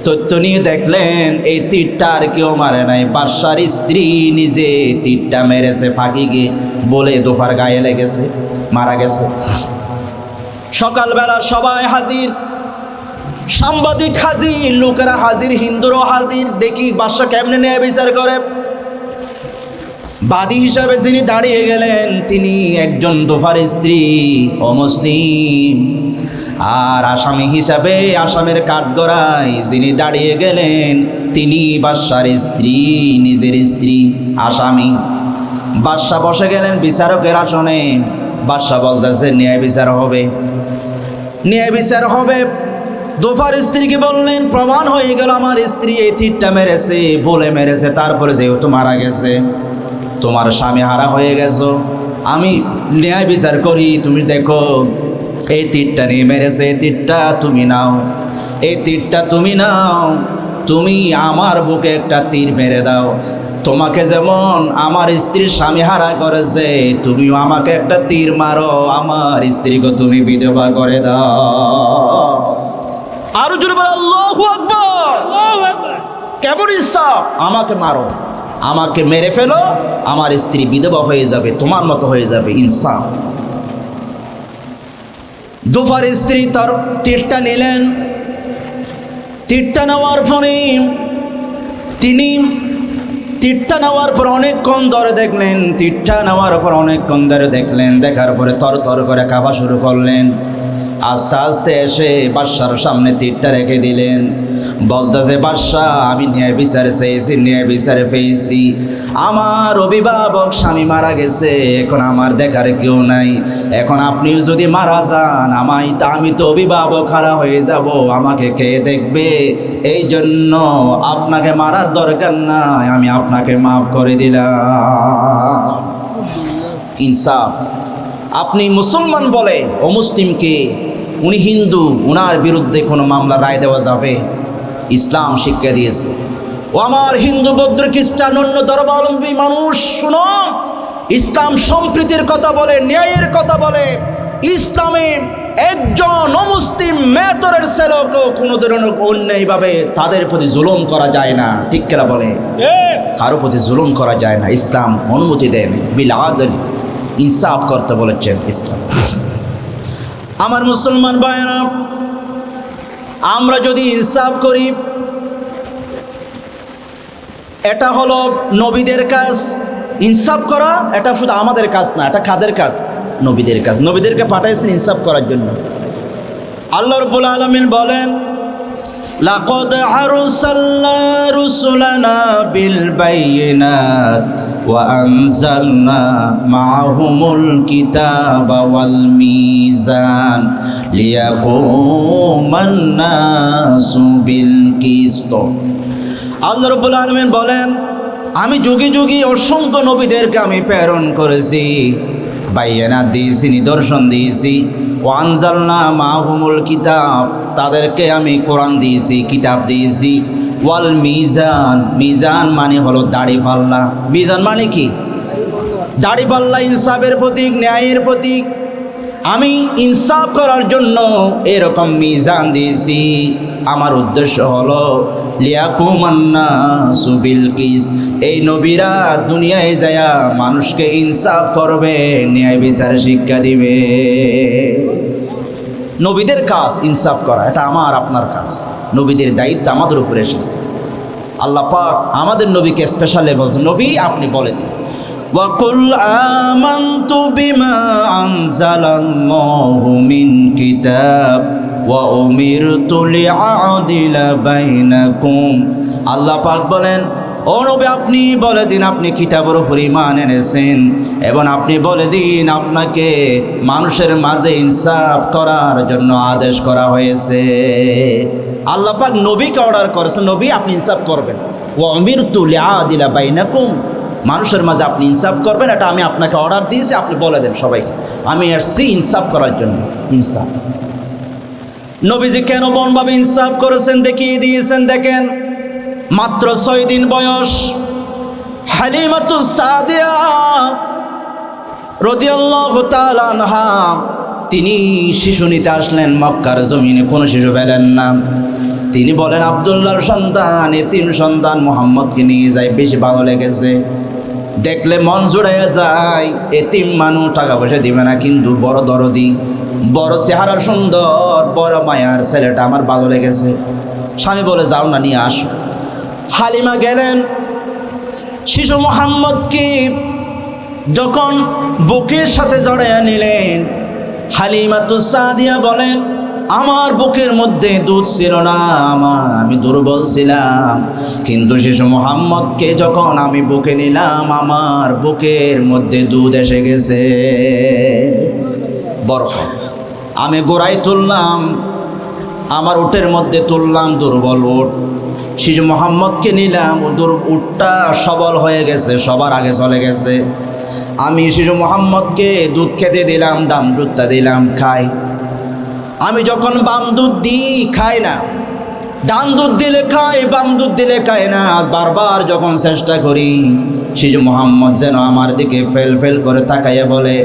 তথ্য নিয়ে দেখলেন এই তীরটা আর কেউ মারে নাই, বাদশার স্ত্রী নিজে তীরটা মেরেছে ফাঁকি গিয়ে, বলে দোফার গায়ে লেগেছে, মারা গেছে। সকালবেলা সবাই হাজির, সাংবাদিক হাজির, লোকেরা হাজির, হিন্দুরও হাজির। দেখি বাদশা কেমনে ন্যায় বিচার করে। বাদী হিসাবে যিনি দাঁড়িয়ে গেলেন, তিনি একজন দোফার স্ত্রী অমুসলিম। আর আসামি হিসাবে আসামের কাঠগড়ায় যিনি দাঁড়িয়ে গেলেন, তিনি বাদশার স্ত্রী, নিজের স্ত্রী, আসামি। বাদশাহ বসে গেলেন বিচারকের আসনে। বাদশাহ বলতেছে, ন্যায় বিচার হবে, ন্যায় বিচার হবে। দোফার স্ত্রীকে বললেন, প্রমাণ হয়ে গেল আমার স্ত্রী এই তীরটা মেরেছে, বলে মেরেছে, তারপরে যেহেতু মারা গেছে, তোমার স্বামী হারা হয়ে গেছো, আমি ন্যায় বিচার করি, তুমি দেখো এই তীরটা নিয়ে মেরেছে, এই তীরটা তুমি নাও, এই তীরটা তুমি নাও, তুমি আমার বুকে একটা তীর মেরে দাও। তোমাকে যেমন আমার স্ত্রীর স্বামী হারা করেছে, তুমিও আমাকে একটা তীর মারো, আমার স্ত্রীকে তুমি বিধবা করে দাও। আরো জোরে বলো আল্লাহু আকবার। কেমন ইনসাফ! আমাকে মারো, আমাকে মেরে ফেলো, আমার স্ত্রী বিধবা হয়ে যাবে, তোমার মতো হয়ে যাবে। ইনসাফ। দুফার স্ত্রী তার তীরটা নিলেন। তীরটা নেওয়ার পরে তিনি তীরটা নেওয়ার পর অনেকক্ষণ ধরে দেখলেন, তীরটা নেওয়ার পর অনেকক্ষণ ধরে দেখলেন, দেখার পরে তর তর করে কাঁপা শুরু করলেন। আস্তে আস্তে এসে বাদশার সামনে তীরটা রেখে দিলেন। বলতেছে, বাদশাহ, আমি ন্যায় বিচারে চেয়েছি, ন্যায় বিচারে পেয়েছি। আমার অভিভাবক স্বামী মারা গেছে, এখন আমার দেখার কেউ নাই। এখন আপনি যদি মারা যান, আমি তো অভিভাবক হারা হয়ে যাব, আমাকে কে দেখবে? এই জন্য আপনাকে মারার দরকার নাই, আমি আপনাকে মাফ করে দিলাম। ইনসাফ। আপনি মুসলমান বলে অমুসলিমকে উনি হিন্দু, উনার বিরুদ্ধে কোনো মামলা রায় দেওয়া যাবে? ইসলাম শিক্ষা দিয়েছে। ও আমার হিন্দু, বৌদ্ধ, খ্রিস্টান, অন্য ধর্মাবলম্বী মানুষ, শুনো, ইসলাম সম্প্রীতির কথা বলে, ন্যায়ের কথা বলে। ইসলামে একজন অমুসলিম মেতরের ছেলেকেও কোনো ধরনের অন্যায়ভাবে তাদের প্রতি জুলুম করা যায় না। ঠিক কেনা বলে? কারো প্রতি জুলুম করা যায় না, ইসলাম অনুমতি দেন। বিল আদল, ইনসাফ করতে বলেছেন ইসলাম। আমার মুসলমান ভাইরা, আমরা যদি ইনসাফ করি, এটা হলো নবীদের কাজ। ইনসাফ করা এটা শুধু আমাদের কাজ না, এটা কাদের কাজ? নবীদের কাজ। নবীদেরকে পাঠাইছেন ইনসাফ করার জন্য। আল্লাহ রাব্বুল আলামিন বলেন, লাকাদ আরসালনা রুসুলানা বিল বাইয়িনাত ওয়া আনজালনা মাআহুমুল কিতাবা ওয়াল মিজান লিয়াকুমান নাসু বিল কিসত। আল্লাহ রাব্বুল আলামিন বলেন, আমি যুগে যুগে অসংখ্য নবীদেরকে আমি প্রেরণ করেছি, বাইয়ানাত দিয়েছি, নিদর্শন দিয়েছি। ওয়ানজালনা মাহুমুল কিতাব, তাদেরকে আমি কোরআন দিয়েছি, কিতাব দিয়েছি। ওয়াল মিজান, মিজান মানে হলো দাড়ি পাল্লা। মিজান মানে কি? দাড়ি পাল্লা, ইনসাফের প্রতীক, ন্যায়ের প্রতীক। আমি ইনসাফ করার জন্য এরকম মিজান দিয়েছি। আমার উদ্দেশ্য হলো লিয়াকুমান্নাসু বিল কিস, এই নবীরা দুনিয়ায় যায়া মানুষকে ইনসাফ করবে, ন্যায় বিচার শিক্ষা দিবে। নবীদের কাজ ইনসাফ করা, এটা আমার আপনার কাজ। নবীদের দায়িত্ব আমাদের উপরে এসেছে। আল্লাহ পাক আমাদের নবীকে স্পেশালি বলছেন, নবী আপনি বলে দিন, ওয়াকুল আমানতু বিমা আনজালাল্লাহু মিন কিতাব ওয়া উমিরতু লিআদিলা বাইনাকুম। আল্লাহ পাক বলেন, ও নবী আপনি বলে দিন, আপনি কিতাবের উপর ঈমান এনেছেন, এবং আপনি বলে দিন আপনাকে মানুষের মাঝে ইনসাফ করার জন্য আদেশ করা হয়েছে। আল্লাহ পাক নবীকে অর্ডার করেছেন, নবী আপনি ইনসাফ করবেন। ওয়া উমিরতু লিআদিলা বাইনাকুম, মানুষের মাঝে আপনি ইনসাফ করবেন, এটা আমি আপনাকে অর্ডার দিয়েছি, আপনি বলে দেন সবাইকে, আমি আসছি ইনসাফ করার জন্য। ইনসাফ। নবীজি কেন মনভাবে ইনসাফ করেছেন দেখিয়ে দিয়েছেন। দেখেন, মাত্র 6 দিন বয়স হালিমাতুস সাদিয়া রাদিয়াল্লাহু তাআলা আনহা, তিনি শিশু নিতে আসলেন মক্কার জমিনে। কোনো শিশু পেলেন না। তিনি বলেন, আব্দুল্লাহর সন্তান, এতিম সন্তান মুহাম্মদকে নিয়ে যাই, বেশি ভালো লেগেছে। দেখলে মন জুড়াইয়া যায়। এতিম মানুষ, টাকা পয়সা দিবে না, কিন্তু বড় দরদি, বড় চেহারা সুন্দর, বড় মায়ার ছেলেটা আমার ভালো লেগেছে। স্বামী বলে, যাও না, নিয়ে আসো। হালিমা গেলেন, শিশু মুহাম্মদকে যখন বুকের সাথে জড়াইয়া নিলেন, হালিমাতুস সাদিয়া বলেন, আমার বুকের মধ্যে দুধ ছিল না, আমি দুর্বল ছিলাম, কিন্তু শিশু মুহাম্মদকে যখন আমি বুকে নিলাম, আমার বুকের মধ্যে দুধ এসে গেছে। বরফ আমি গোড়ায় তুললাম, আমার উটের মধ্যে তুললাম, দুর্বল উট। শিশু মুহাম্মদকে নিলাম, উটটা সবল হয়ে গেছে, সবার আগে চলে গেছে। আমি শিশু মুহাম্মদকে দুধ খেতে দিলাম, ডাম দুধটা দিলাম, খাই। আমি যখন বাম দুধ দিই, খাই না। ডান দুধ দিলে খাই, বাম দুধ দিলে খাই না। বারবার যখন চেষ্টা করি, শিশু মুহাম্মদ যেন আমার দিকে ফেল ফেল করে তাকাইয়া বলে,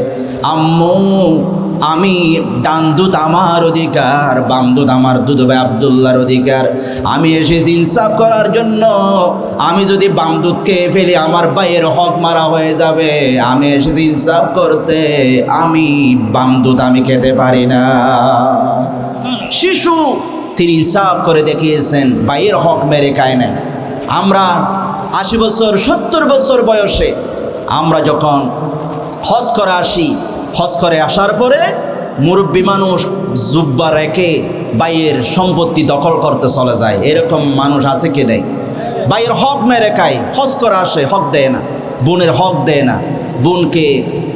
আম্মু আমি ডান দুধ আমার অধিকার, বাম দুধ আমার দুধ ভাই আব্দুল্লাহর অধিকার। আমি এসেছি ইনসাফ করার জন্য। আমি যদি বাম দুধ খেয়ে ফেলি আমার ভাইয়ের হক মারা হয়ে যাবে। আমি এসেছি ইনসাফ করতে, আমি বাম দুধ আমি খেতে পারি না। শিশু তিনি ইনসাফ করে দেখিয়েছেন, ভাইয়ের হক মেরে খায় না। আমরা 80 বছর 70 বছর বয়সে আমরা যখন হজ করে আসি, হজ করে আসার পরে মুরব্বী মানুষ জুব্বা রেখে ভাইয়ের সম্পত্তি দখল করতে চলে যায়। এরকম মানুষ আছে কি নেই? ভাইয়ের হক মেরে খায়, হজ করে আসে, হক দেয় না, বোনের হক দেয় না, বোনকে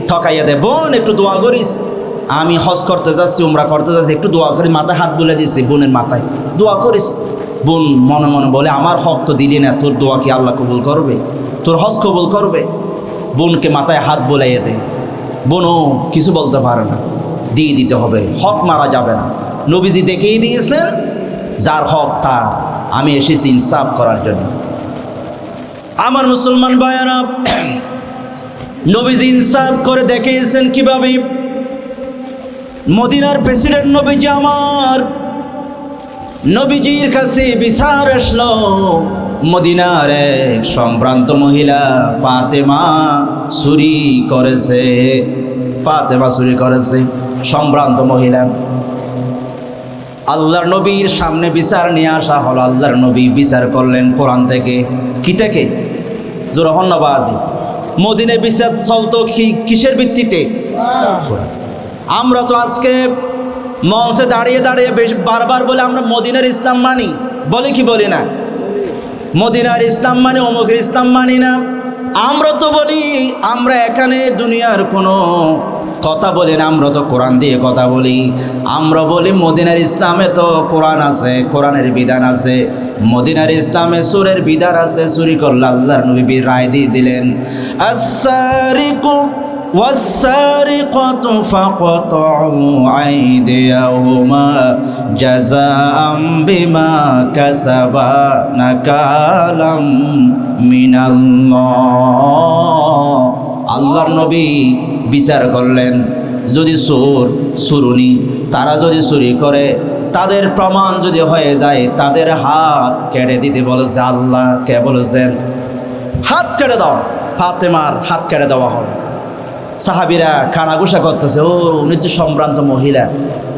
ঠকাইয়া দেয়। বোন একটু দোয়া করিস, আমি হজ করতে যাচ্ছি, উমরা করতে যাচ্ছি, একটু দোয়া করি। মাথায় হাত বুলে দিছি বোনের মাথায়, দোয়া করিস। বোন মনে মনে বলে আমার হক তো দিলি না, তোর দোয়া কি আল্লাহ কবুল করবে? তোর হজ কবুল করবে? বোনকে মাথায় হাত বুলাইয়ে দেয়। বোনও কিছু বলতে পারে না, দিয়ে দিতে হবে, হক মারা যাবে না। নবীজি দেখিয়ে দিয়েছেন যার হক তার। আমি এসেছি ইনসাফ করার জন্য। আমার মুসলমান ভাইয়েরা, নবীজি ইনসাফ করে দেখিয়েছেন কিভাবে। মদিনার প্রেসিডেন্ট নবীজি আমার, নবীজির কাছে বিচার আসলো। মদিনার এক সম্ভ্রান্ত মহিলা ফাতেমা চুরি করেছে, ফাতেমা চুরি করেছে, সম্ভ্রান্ত মহিলা। আল্লাহর নবীর সামনে বিচার নিয়ে আসা হলো। আল্লাহর নবী বিচার করলেন কোরআন থেকে। কি থেকে? জোরহন্নবাজি। মদিনায় বিচার চলতো কিসের ভিত্তিতে? আমরা তো আজকে মঞ্চে দাঁড়িয়ে দাঁড়িয়ে বারবার বলে আমরা মদিনার ইসলাম মানি, বলি কি বলি না? মদিনার ইসলাম মানে অমুকের ইসলাম মানি না। আমরা তো বলি আমরা এখানে দুনিয়ার কোনো কথা বলি না, আমরা তো কোরআন দিয়ে কথা বলি। আমরা বলি মদিনার ইসলামে তো কোরআন আছে, কোরআনের বিধান আছে। মদিনার ইসলামে সুরের বিধান আছে। চুরি করলে আল্লাহর নবী রায় দিয়ে দিলেন, আস-সারিকু ওয়াস-সারিকাতু ফাকতাউ আইদিয়াহুমা জাযাআম বিমা কাসাবা নাকালাম মিনাল্লাহ। আল্লাহর নবী বিচার করলেন, যদি চুরুনি তারা যদি চুরি করে, তাদের প্রমাণ যদি হয়ে যায়, তাদের হাত কেটে দিতে বলেছে আল্লাহ। কে বলেছেন? হাত কেটে দাও। ফাতেমার হাত কেটে দেওয়া হবে। সাহাবীরা কানাঘুষা করতেছে, ও উনি তো সম্ভ্রান্ত মহিলা,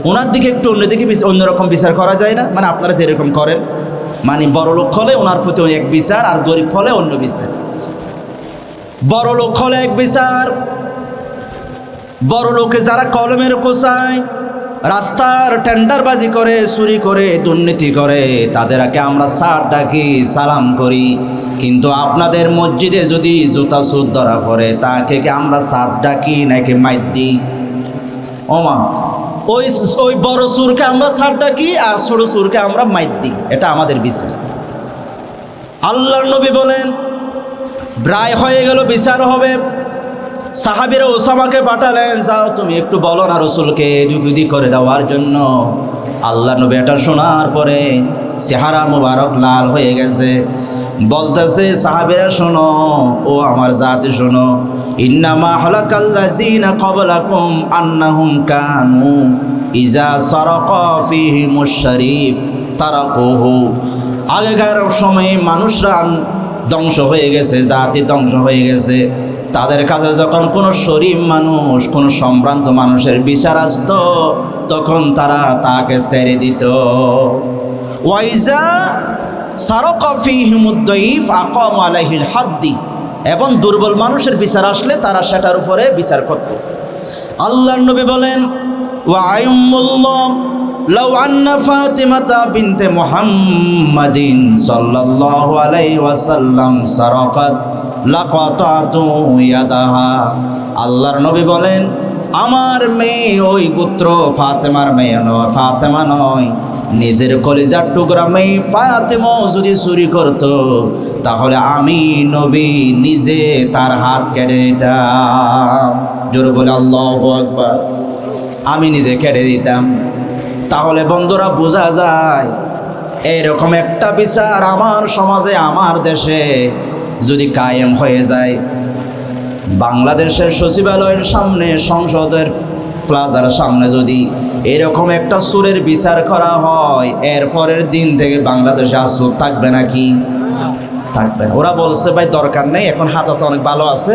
ওনার দিকে একটু অন্যদিকে অন্যরকম বিচার করা যায় না? মানে আপনারা যেরকম করেন, মানে বড় লোক হলে ওনার প্রতি এক বিচার, আর গরিব হলে অন্য বিচার। বড় লোক হলে এক বিচার। বড় লোকে যারা কলমের কোষায়, রাস্তার টেন্ডারবাজি করে, চুরি করে, দুর্নীতি করে, তাদেরকে আমরা স্যার ডাকি, সালাম করি। কিন্তু আপনাদের মসজিদে যদি জুতা সুদ ধরা পড়ে, তাকে কি আমরা স্যার ডাকি নাকি মাইর দিই? ওমা, ওই বড় সুরকে আমরা স্যার ডাকি, আর ছোট সুরকে আমরা মাইর দিই। এটা আমাদের বিচার। আল্লাহর নবী বলেন, রায় হয়ে গেল, বিচার হবে। সাহাবীরা ওসামাকে পাঠালেন, যাও তুমি একটু বলো না রসুলকে বিধি করে দেওয়ার জন্য। আল্লাহ নবী এটা শোনার পরে চেহারা মুবারক লাল হয়ে গেছে। বলতেছে, সাহাবীরা শোনো, ও আমার জাতি শোনো, ইন্নামা হালাকাল্লাযীনা ক্বাবলাকুম আন্নাহুম কানু ইযা সারাকা ফীহিমুশ শরীফ তারাকুহু। আগেকার সময়ে মানুষরা ধ্বংস হয়ে গেছে, জাতি ধ্বংস হয়ে গেছে। তাদের কাছে যখন কোনো শরীফ মানুষ, কোনো সম্ভ্রান্ত মানুষের বিচার আসতো, তখন তারা তাকে ছেড়ে দিত। ওয়াইজা সারাকা ফীহিমুদ দাঈফ আকামু আলাইহিল হাদ্দি। এবং দুর্বল মানুষের বিচার আসলে তারা সেটার উপরে বিচার করত। আল্লাহর নবী বলেন, ওয়া আইয়ুমুল্লাহ লাউ আন্না ফাতিমাতা বিনতে মুহাম্মাদিন সাল্লাল্লাহু আলাইহি ওয়াসাল্লাম সারাকাত লাকাতাতু ইয়াদাহা। আল্লাহর নবী বলেন, আমার মেয়ে ওই গোত্র ফাতেমার মেয়ে নয়, ফাতেমা নয়, নিজের কলিজার টুকরা মেয়ে ফাতেমা যদি চুরি করত, তাহলে আমি নবী নিজে তার হাত কেটে দিতাম। জোরে বলে আল্লাহু আকবার। আমি নিজে কেটে দিতাম। তাহলে বন্ধুরা বোঝা যায়, এরকম একটা বিচার আমার সমাজে, আমার দেশে যদি কায়েম হয়ে যায়, বাংলাদেশের সচিবালয়ের সামনে, সংসদের প্লাজার সামনে যদি এরকম একটা সুরের বিচার করা হয়, এর পরের দিন থেকে বাংলাদেশে আর সুর থাকবে নাকি? থাকবে না। ওরা বলছে ভাই দরকার নেই, এখন হাত আছে অনেক ভালো আছে,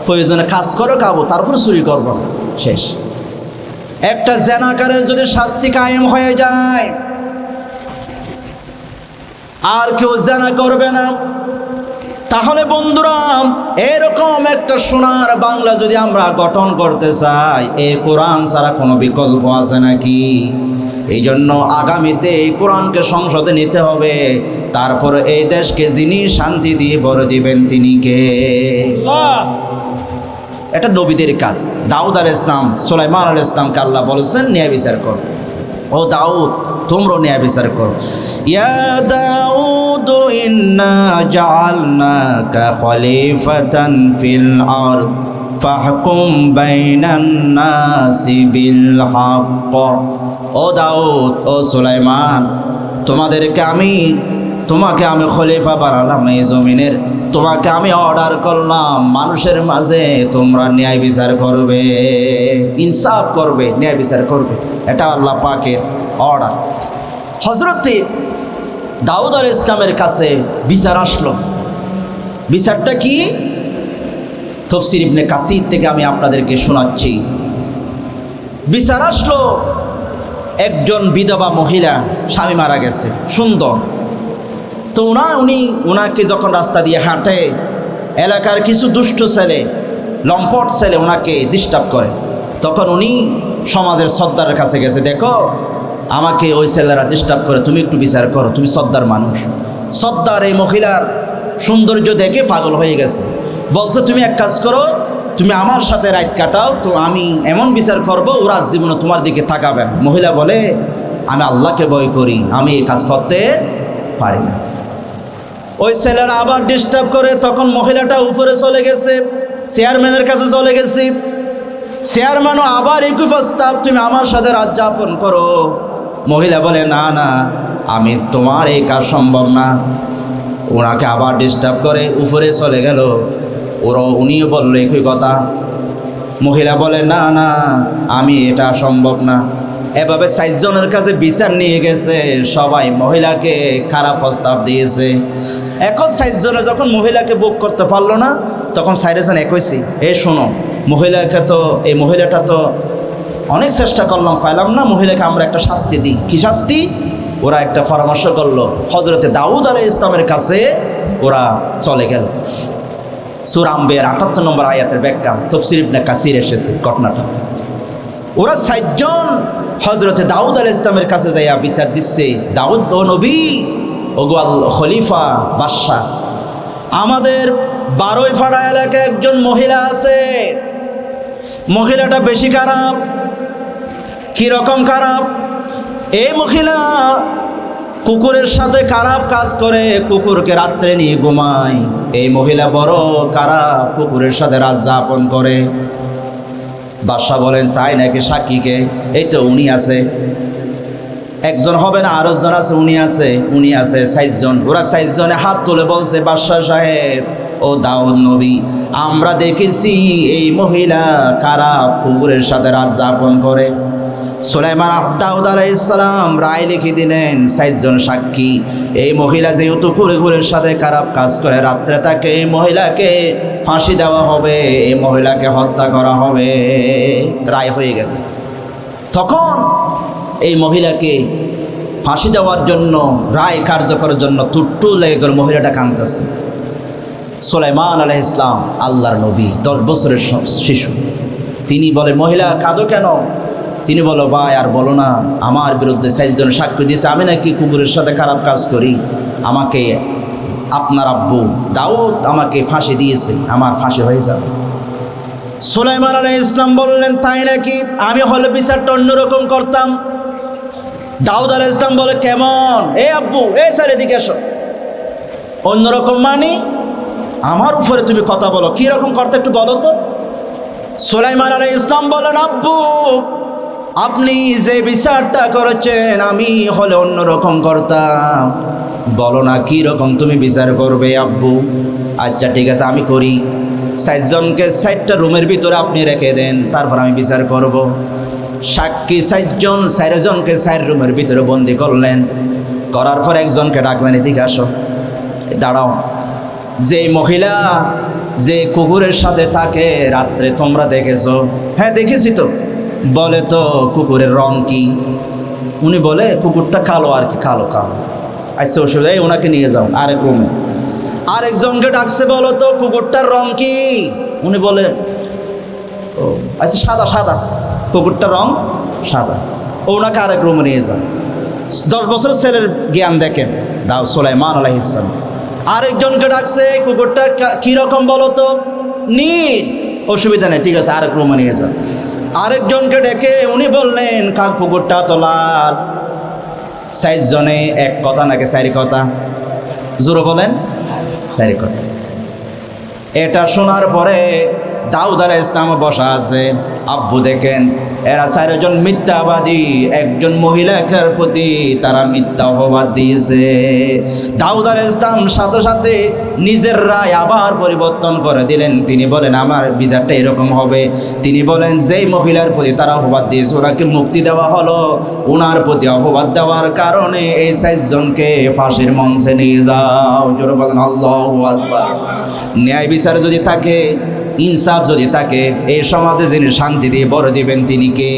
প্রয়োজনে কাজ করো খাবো, তারপর চুরি করবো না, শেষ। একটা জেনাকারের যদি শাস্তি কায়েম হয়ে যায়, আর কেউ জেনা করবে না, তাহলে বন্ধুরা এরকম একটা সোনার বাংলা যদি আমরা গঠন করতে চাই, এই কোরআন ছাড়া কোনো বিকল্প আছে নাকি? এই জন্য আগামীতে এই কোরআনকে সংসদে নিতে হবে, তারপর এই দেশকে যিনি শান্তি দিয়ে ভরে দিবেন তিনি কে? এটা নবীদের কাজ। দাউদ আলাইহিস সালাম, সুলাইমান আলাইহিস সালামকে আল্লাহ বলেছেন ন্যায় বিচার কর। ও দাউদ, তোমরা ন্যায় বিচার করো। ইয়া দাউদ ইন্না জাআলনাকা খলিফাতান ফিল আরদ ফাহকুম বাইনান নাসি বিল হক। ও দাউদ, ও সুলাইমান, তোমাকে আমি খলিফা বানালাম এই জমিনের, তোমাকে আমি অর্ডার করলাম মানুষের মাঝে তোমরা ন্যায় বিচার করবে, ইনসাফ করবে, ন্যায় বিচার করবে। এটা আল্লাহ পাকের অর্ডার। হযরতে দাউদ আলাইহিস সালামের কাছে বিচার আসলো। বিচারটা কি? তাফসীর ইবনে কাসির থেকে আমি আপনাদেরকে শোনাচ্ছি। বিচার আসলো, একজন বিধবা মহিলা, স্বামী মারা গেছে, সুন্দর। তো উনাকে যখন রাস্তা দিয়ে হাঁটে, এলাকার কিছু দুষ্ট ছেলে, লম্পট ছেলে ওনাকে ডিস্টার্ব করে। তখন উনি সমাজের সর্দারের কাছে গেছে, দেখো আমাকে ওই ছেলেরা ডিস্টার্ব করে, তুমি একটু বিচার করো, তুমি সর্দার মানুষ। সর্দার এই মহিলার সৌন্দর্য দেখে পাগল হয়ে গেছে, বলছে তুমি এক কাজ করো, তুমি আমার সাথে রাত কাটাও, তো আমি এমন বিচার করব ওরা জীবনে তোমার দিকে তাকাবে না। মহিলা বলে আমি আল্লাহকে ভয় করি, আমি এই কাজ করতে পারি না। ওই ছেলেরা আবার ডিস্টার্ব করে, তখন মহিলাটা উপরে চলে গেছে, চেয়ারম্যানের কাছে চলে গেছে। চেয়ারম্যানও আবার একই প্রস্তাব, তুমি আমার সাথে রাত যাপন করো। মহিলা বলে না না, আমি তোমার এই কাজ সম্ভব না। ওনাকে আবার ডিস্টার্ব করে উপরে চলে গেল, উনিও বললো একই কথা। মহিলা বলে না না, আমি এটা সম্ভব না। এভাবে 4 জনের কাছে বিচার নিয়ে গেছে, সবাই মহিলাকে খারাপ প্রস্তাব দিয়েছে। এখন 4 জনে যখন মহিলাকে বুক করতে পারলো না, তখন 4 জন একইছি, এই শোনো এই মহিলাটা তো অনেক চেষ্টা করলাম, পাইলাম না, মহিলাকে আমরা একটা শাস্তি দিই। কি শাস্তি? ওরা একটা পরামর্শ করলো, হযরতে দাউদ আলাইহিস সালামের কাছে ওরা চলে গেল। সূরা আম্বিয়ার 78 নম্বর আয়াতের ব্যাখ্যা তাফসীর ইবনে কাসির এসেছে ঘটনাটা। ওরা 4 জন হযরতে দাউদ আলাইহিস সালামের কাছে যাইয়া বিচার দিচ্ছে, দাউদ ও নবী, ওগো খলিফা বাদশা, আমাদের 12 ফাড়া এলাকায় একজন মহিলা আছে, মহিলাটা বেশি খারাপ। কি রকম খারাপ? এই মহিলা কুকুরের সাথে খারাপ কাজ করে, কুকুরকে রাত্রে নিয়ে ঘুমায়। এই মহিলা বড় খারাপ, কুকুরের সাথে রাত যাপন করে। বাদশা বলেন তাই নাকি? সাক্ষীকে? এই তো উনি আছে। একজন হবে না, আরো জন আছে, উনি আছে 4 জন। ওরা 4 জনে হাত তুলে বলছে, বাদশা সাহেব, ও দাউদ নবী, আমরা দেখেছি এই মহিলা খারাপ, কুকুরের সাথে রাত যাপন করে। সুলাইমান দাউদ আলাইহিস সালাম রায় লিখে দিলেন, 4 জন সাক্ষী, এই মহিলা যেহেতু কুকুরের সাথে খারাপ কাজ করে, রাত্রে তাকে এই মহিলাকে ফাঁসি দেওয়া হবে, এই মহিলাকে হত্যা করা হবে। রায় হয়ে গেল। তখন এই মহিলাকে ফাঁসি দেওয়ার জন্য, রায় কার্যকরের জন্য টুট্টু লেগে গেল, মহিলাটা কাঁদতেছে। সুলাইমান আলাইহিস সালাম আল্লাহর নবী, 10 বছরের শিশু, তিনি বলে মহিলা কাঁদো কেন? তিনি বলো ভাই আর বলো না, আমার বিরুদ্ধে 4 জন সাক্ষ্য দিয়েছে, আমি নাকি কুকুরের সাথে খারাপ কাজ করি, আমাকে আপনার আব্বু দাউদ আমাকে ফাঁসি দিয়েছে, আমার ফাঁসি হয়ে যাবে। সুলাইমান আলাইহিস সালাম বললেন তাই নাকি? আমি হলে বিচারটা অন্যরকম করতাম। দাউদ আলাইহিস সালাম বলে কেমন? এ আব্বু, এ চারিদিকে এসো। অন্যরকম মানে আমার উপরে তুমি কথা বলো, কি রকম করতে একটু বলো তো। সুলাইমান আলাইহিস সালাম বলেন, আব্বু আপনি যে বিচারটা করেছেন আমি হলে অন্যরকম করতাম। বলো না কি রকম তুমি বিচার করবে আব্বু? আচ্ছা ঠিক আছে, আমি করি। 4 জনকে 4টা রুমের ভিতরে আপনি রেখে দেন, তারপর আমি বিচার করব। সাক্ষী 4জনকে 4 রুমের ভিতরে বন্দি করলেন। করার পর একজনকে ডাকলেন, এদিকে আসো, দাঁড়াও। যে মহিলা যে কুকুরের সাথে থাকে রাত্রে তোমরা দেখেছো? হ্যাঁ দেখেছি তো। বলে তো কুকুরের রং কি? উনি বলে কুকুরটা কালো আর কি, কালো কালো। আচ্ছা ওষুধ, ওনাকে নিয়ে যাও আরেক রুমে। আরেকজনকে ডাকছে, বলো তো কুকুরটার রং কি? উনি বলে ও আচ্ছা সাদা সাদা, কুকুরটার রং সাদা। ওনাকে আরেক রুমে নিয়ে যাও। 10 বছর ছেলের জ্ঞান দেখেন, দাও সুলাইমান আলাইহিস সালাম। আরেকজনকে ডাকছে, কুকুরটা কীরকম বলো তো? নীল। অসুবিধা নেই, ঠিক আছে, আরেক রুমে নিয়ে যাও। আরেকজনকে ডেকে উনি বললেন কুকুরটা তো লাল। 4 জনে এক কথা নাকি 4 কথা? জোরে বলেন, 4 কথা। এটা শোনার পরে দাউদ আলাইহিস সালাম বসা আছে। আব্বু দেখেন এরা 4 জন মিথ্যাবাদী, একজন মহিলার প্রতি তারা মিথ্যা অপবাদ দিয়েছে। দাউদ আলাইহিস সালাম সাথে সাথে নিজের রায় আবার পরিবর্তন করে দিলেন। তিনি বলেন আমার বিচারটা এরকম হবে। তিনি বলেন যেই মহিলার প্রতি তারা অপবাদ দিয়েছে ওনাকে মুক্তি দেওয়া হলো, ওনার প্রতি অপবাদ দেওয়ার কারণে এই 4 জনকে ফাঁসির মঞ্চে নিয়ে যাও। জোরে বলেন আল্লাহু আকবার। ন্যায় বিচার যদি থাকে, ইনসাফ যদি থাকে, এই সমাজে যিনি শান্তি দিয়ে বড় দিবেন তিনি কে?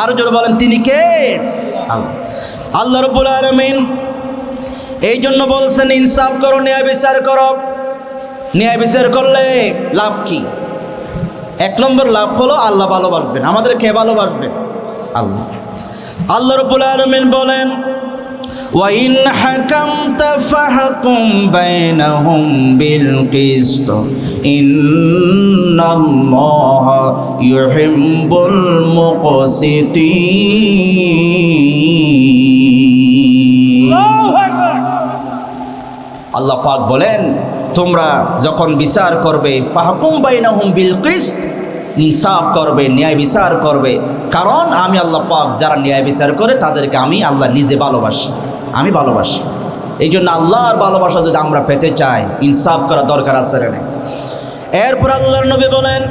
আরো জোরে বলেন তিনি কে? আল্লাহ রাব্বুল আলামিন। এই জন্য বলছেন ইনসাফ করো, ন্যায় বিচার করো। ন্যায় বিচার করলে লাভ কি? 1 নম্বর লাভ হলো আল্লাহ ভালোবাসবেন। আমাদের কে ভালোবাসবেন? আল্লাহ। আল্লাহ রাব্বুল আলামিন বলেন وَإِنْ حَكَمْتَ فَحْكُمْ بَيْنَهُمْ بِالْقِسْطِ إِنَّ اللَّهَ يُحِبُّ الْمُقْسِطِينَ। আল্লাহ পাক বলেন তোমরা যখন বিচার করবে ফাহকুম বাইনাহুম বিল কিসত, ইনসাফ করবে, ন্যায় বিচার করবে। কারণ আমি আল্লাহ পাক যারা ন্যায় বিচার করে তাদেরকে আমি আল্লাহ নিজে ভালোবাসি, আমি ভালোবাসি। এই জন্য আল্লাহর ভালোবাসা যদি আমরা পেতে চাই ইনসাফ করা দরকার আছে না? এরপর আল্লাহর নবী বলেন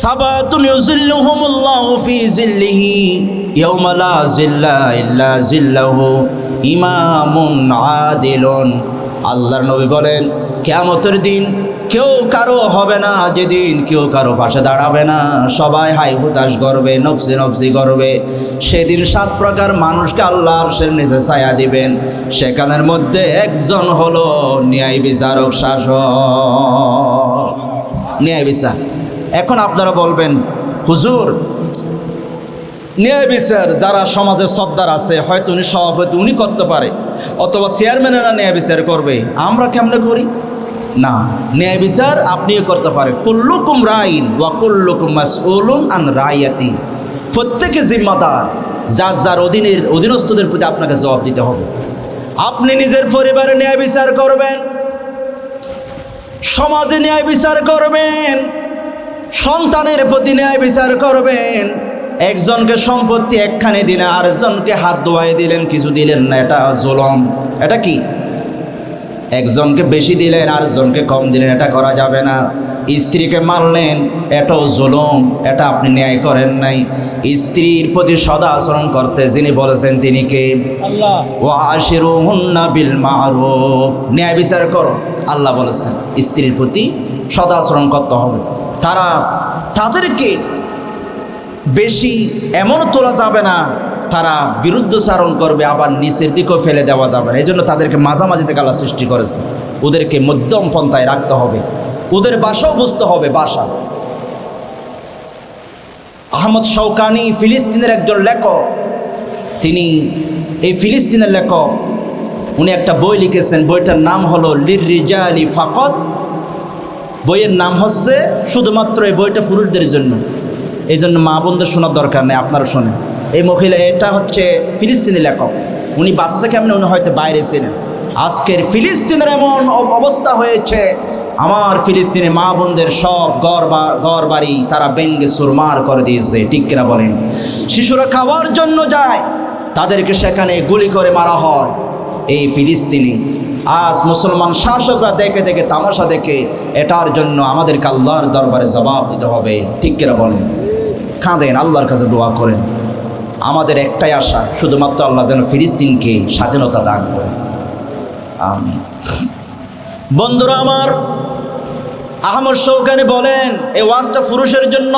সাবাতুন ইউজিল্লুহুমুল্লাহু ফি জিল্লিহি ইয়াওমা লা জিল্লা ইল্লা জিল্লাহু ইমামুন আদিলুন। আল্লাহর নবী বলেন কিয়ামতের দিন কেউ কারো হবে না, যেদিন কেউ কারো পাশে দাঁড়াবে না, সবাই হাই হুতাশ করবে, নফসি নফসি করবে। সেদিন 7 প্রকার মানুষকে আল্লাহর আরশের নিচে ছায়া দিবেন। সেখানের মধ্যে একজন হলো ন্যায় বিচারক, শাসক, ন্যায় বিচার। এখন আপনারা বলবেন হুজুর ন্যায় বিচার যারা সমাজের সর্দার আছে, হয়তো উনি সভাপতি, উনি করতে পারে, অথবা চেয়ারম্যানেরা ন্যায় বিচার করবে, আমরা কেমনে করি? না, ন্যায় বিচার আপনিও করতে পারেন। কুল্লুকুম রাইন ওয়া কুল্লুকুম মাসউলুন আন রাইয়াতি। প্রত্যেকে জিম্মাদার, যার যার অধীনস্থদের প্রতি আপনাকে জবাব দিতে হবে। আপনি নিজের পরিবারে ন্যায় বিচার করবেন, সমাজে ন্যায় বিচার করবেন, সন্তানের প্রতি ন্যায় বিচার করবেন। একজনকে সম্পত্তি একখানে দিলেন, আরেকজনকে হাত ধোয়াই দিলেন, কিছু দিলেন না, এটা জুলুম। এটা কি? একজনকে বেশি দিলেন আরেকজনকে কম দিলেন, এটা করা যাবে না। স্ত্রীকে মারলেন, এটাও জুলুম, এটা আপনি ন্যায় করেন নাই। স্ত্রীর প্রতি সদা আচরণ করতে যিনি বলেছেন তিনি কে? আল্লাহ। ওয়া আশিরুহুন্না বিল মারুফ, ন্যায় বিচার করো, আল্লাহ বলেছেন স্ত্রীর প্রতি সদা আচরণ করতে হবে। তাদেরকে বেশি এমন তোলা যাবে না তারা বিরুদ্ধচারণ করবে, আবার নিচের দিকেও ফেলে দেওয়া যাবে না। এই জন্য তাদেরকে মাঝামাঝি থেকে আল্লাহ সৃষ্টি করেছে। ওদেরকে মধ্যম পন্থায় রাখতে হবে, ওদের ভাষাও বুঝতে হবে, ভাষা। আহমদ শৌকানি ফিলিস্তিনের একজন লেখক, তিনি এই ফিলিস্তিনের লেখক, উনি একটা বই লিখেছেন, বইটার নাম হলো লিররিজালি ফাকাত। বইয়ের নাম হচ্ছে শুধুমাত্র, এই বইটা পুরুষদের জন্য, এই জন্য মা বোনদের শোনার দরকার নেই, আপনারা শোনেন। এই মহিলা, এটা হচ্ছে ফিলিস্তিনি লেখক, উনি বাচ্চা কেমন উনি হয়তো বাইরে ছিলেন। আজকের ফিলিস্তিনের এমন অবস্থা হয়েছে, আমার ফিলিস্তিনি মা বোনদের সব ঘর বাড়ি তারা ব্যঙ্গে সুরমার করে দিয়েছে, ঠিক কিনা বলেন? শিশুরা খাওয়ার জন্য যায়, তাদেরকে সেখানে গুলি করে মারা হয়। এই ফিলিস্তিনি আজ মুসলমান শাসকরা দেখে দেখে, তামাশা দেখে, এটার জন্য আমাদেরকে আল্লাহর দরবারে জবাব দিতে হবে, ঠিক কিনা বলেন? কাঁদেন, আল্লাহর কাছে দোয়া করেন। আমাদের একটাই আশা, শুধুমাত্র আল্লাহ যেন ফিলিস্তিনকে স্বাধীনতা দান করেন, আমিন। বন্ধুরা আমার, আহমদ শৌকানি বলেন এই ওয়াজটা পুরুষের জন্য।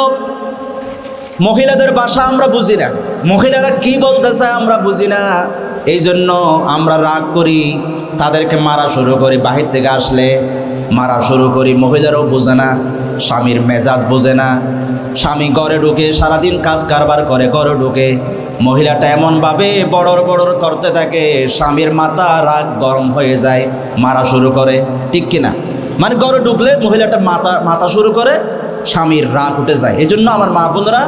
মহিলাদের ভাষা আমরা বুঝি না, মহিলারা কি বলতে চায় আমরা বুঝি না, এই জন্য আমরা রাগ করি, তাদেরকে মারা শুরু করি, বাহির থেকে আসলে মারা শুরু করি। মহিলারাও বোঝে না, স্বামীর মেজাজ বোঝে না। স্বামী ঘরে ঢুকে সারাদিন কাজ কারবার করে, ঘরে ঢুকে মহিলাটা এমনভাবে বড়র বড়র করতে থাকে, স্বামীর মাথা রাগ গরম হয়ে যায়, মারা শুরু করে, ঠিক কিনা? মানে ঘরে ঢুকলে মহিলাটা মাথা শুরু করে, স্বামীর রাগ উঠে যায়। এই জন্য আমার মা বোনেরা,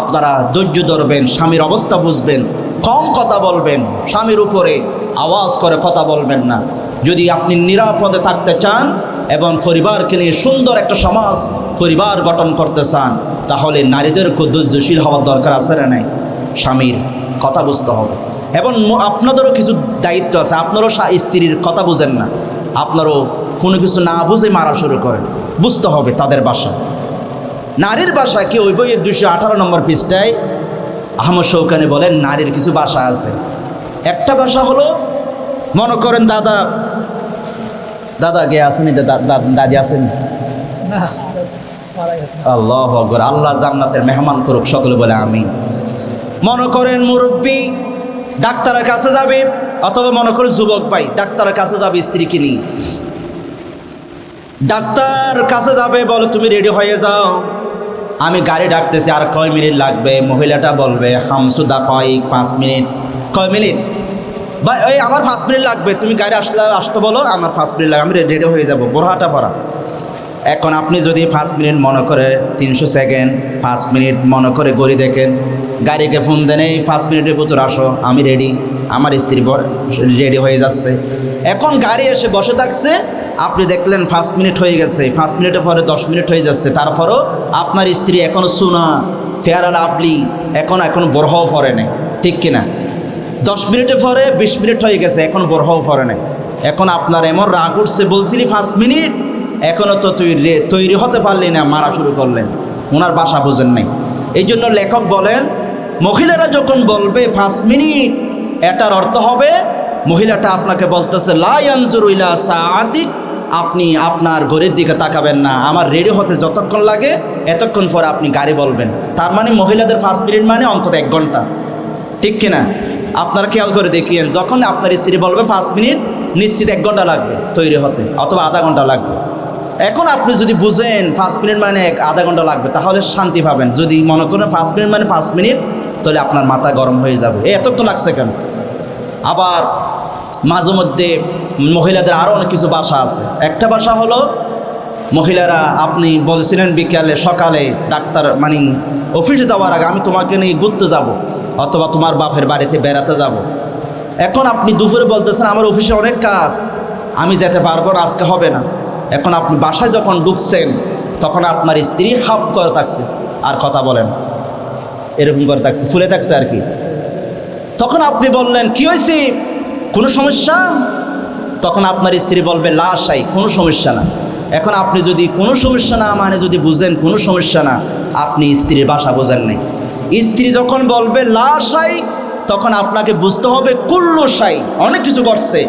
আপনারা ধৈর্য ধরবেন, স্বামীর অবস্থা বুঝবেন, কম কথা বলবেন, স্বামীর উপরে আওয়াজ করে কথা বলবেন না। যদি আপনি নিরাপদে থাকতে চান এবং পরিবারকে নিয়ে সুন্দর একটা সমাজ পরিবার গঠন করতে চান, তাহলে নারীদেরকে ধৈর্যশীল হওয়ার দরকার আছে না নাই? স্বামীর কথা বুঝতে হবে। এবং আপনাদেরও কিছু দায়িত্ব আছে, আপনারও স্ত্রীর কথা বুঝেন না, আপনারও কোনো কিছু না বুঝে মারা শুরু করেন, বুঝতে হবে তাদের ভাষা। নারীর ভাষা কি? ওই বইয়ের 218 নম্বর পৃষ্ঠায় আহমদ শৌকানি বলেন নারীর কিছু ভাষা আছে। একটা ভাষা হলো, মনে করেন দাদা কে আসেনি, দাদি আসেনি, আল্লাহু আকবার, আল্লাহ জান্নাতের মেহমান করুক, সকলে বলে আমিন। মনে করেন মুরব্বী ডাক্তারের কাছে যাবে, অথবা মনে করেন যুবক ভাই ডাক্তারের কাছে যাবে স্ত্রীকে নিয়ে, ডাক্তার কাছে যাবে, বলে তুমি রেডি হয়ে যাও, আমি গাড়ি ডাকতেছি, আর কয় মিনিট লাগবে? মহিলাটা বলবে হামসুদা কয়েক 5 মিনিট। কয় মিনিট? বা এই আমার 5 মিনিট লাগবে, তুমি গাড়ি আসতে বলো, আমার 5 মিনিট লাগবে, আমি রেডি হয়ে যাবো, বোরহাটা পরা। এখন আপনি যদি 5 মিনিট মনে করে 300 সেকেন্ড, 5 মিনিট মনে করে ঘড়ি দেখেন, গাড়িকে ফোন দেন, এই 5 মিনিটের ভিতর আসো, আমি রেডি, আমার স্ত্রী রেডি হয়ে যাচ্ছে। এখন গাড়ি এসে বসে থাকছে, আপনি দেখলেন 5 মিনিট হয়ে গেছে, 5 মিনিটের পরে 10 মিনিট হয়ে যাচ্ছে, তারপরও আপনার স্ত্রী এখনও সুনা ফেয়ার লাভলি এখন বরহাও পরে নেই, ঠিক কিনা? 10 মিনিটের পরে 20 মিনিট হয়ে গেছে, এখন বরহাও পরে নেই। এখন আপনার এমন রাগ উঠছে, বলছিলি 5 মিনিট, এখনও তো তৈরি হতে পারলি না, মারা শুরু করলেন। ওনার ভাষা বোঝেন নাই। এই জন্য লেখক বলেন মহিলারা যখন বলবে 5 মিনিট, এটার অর্থ হবে মহিলাটা আপনাকে বলতেছে লা ইয়ানজুরু ইলা সাআতিক, আপনি আপনার ঘড়ির দিকে তাকাবেন না, আমার রেডি হতে যতক্ষণ লাগে এতক্ষণ পরে আপনি গাড়ি বলবেন। তার মানে মহিলাদের 5 মিনিট মানে অন্তত 1 ঘন্টা, ঠিক কিনা? আপনারা খেয়াল করে দেখিয়েন, যখন আপনার স্ত্রী বলবে 5 মিনিট, নিশ্চিত 1 ঘন্টা লাগবে তৈরি হতে, অথবা আধা ঘন্টা লাগবে। এখন আপনি যদি বুঝেন 5 মিনিট মানে আধা ঘন্টা লাগবে, তাহলে শান্তি পাবেন। যদি মনে করেন 5 মিনিট মানে 5 মিনিট, তাহলে আপনার মাথা গরম হয়ে যাবে, এতক্ষণ লাগছে কেন? আবার মাঝে মধ্যে মহিলাদের আরও অনেক কিছু ভাষা আছে। একটা ভাষা হলো, মহিলারা আপনি বলছিলেন বিকালে সকালে ডাক্তার মানে অফিসে যাওয়ার আগে আমি তোমাকে নিয়ে ঘুরতে যাব, অথবা তোমার বাপের বাড়িতে বেড়াতে যাব। এখন আপনি দুপুরে বলতেছেন আমার অফিসে অনেক কাজ, আমি যেতে পারবো না, আজকে হবে না। এখন আপনি বাসায় যখন ঢুকছেন, তখন আপনার স্ত্রী হাফ করে থাকছে, আর কথা বলেন এরকম করে থাকছে, ফুলে থাকছে আর কি। তখন আপনি বললেন কি হয়েছে, কোনো সমস্যা? তখন আপনার স্ত্রী বলবে লা শাই, কোনো সমস্যা না। এখন আপনি যদি কোনো সমস্যা না মানে যদি বুঝেন কোনো সমস্যা না, আপনি স্ত্রীর ভাষা বোঝেন নাই। স্ত্রী যখন বলবে লা শাই, তখন আপনাকে বুঝতে হবে কুল্লু শাই, অনেক কিছু করছে।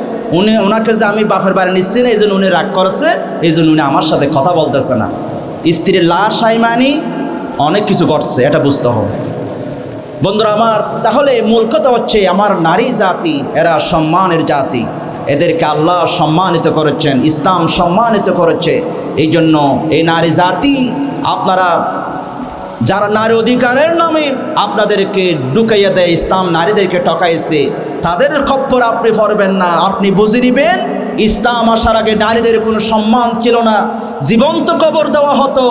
ওনাকে যে আমি বাপের বাড়ি নিচ্ছি না, এই জন্য উনি রাগ করেছে, এই জন্য উনি আমার সাথে কথা বলতেছে না। স্ত্রীর লা শাই মানে অনেক কিছু করছে, এটা বুঝতে হবে। বন্ধুরা আমার, তাহলে মূল কথা হচ্ছে আমার নারী জাতি এরা সম্মানের জাতি, এদেরকে আল্লাহ সম্মানিত করেছেন, ইসলাম সম্মানিত করেছে। এই জন্য এই নারী জাতি, আপনারা যারা নারী অধিকারের নামে আপনাদেরকে ঢুকাইয়া দেয়, ইসলাম নারীদেরকে ঠকাইছে, তাদের খপ্পর আপনি পড়বেন না। আপনি বুঝে নেবেন ইসলাম আসার আগে নারীদের কোনো সম্মান ছিল না, জীবন্ত কবর দেওয়া হতো।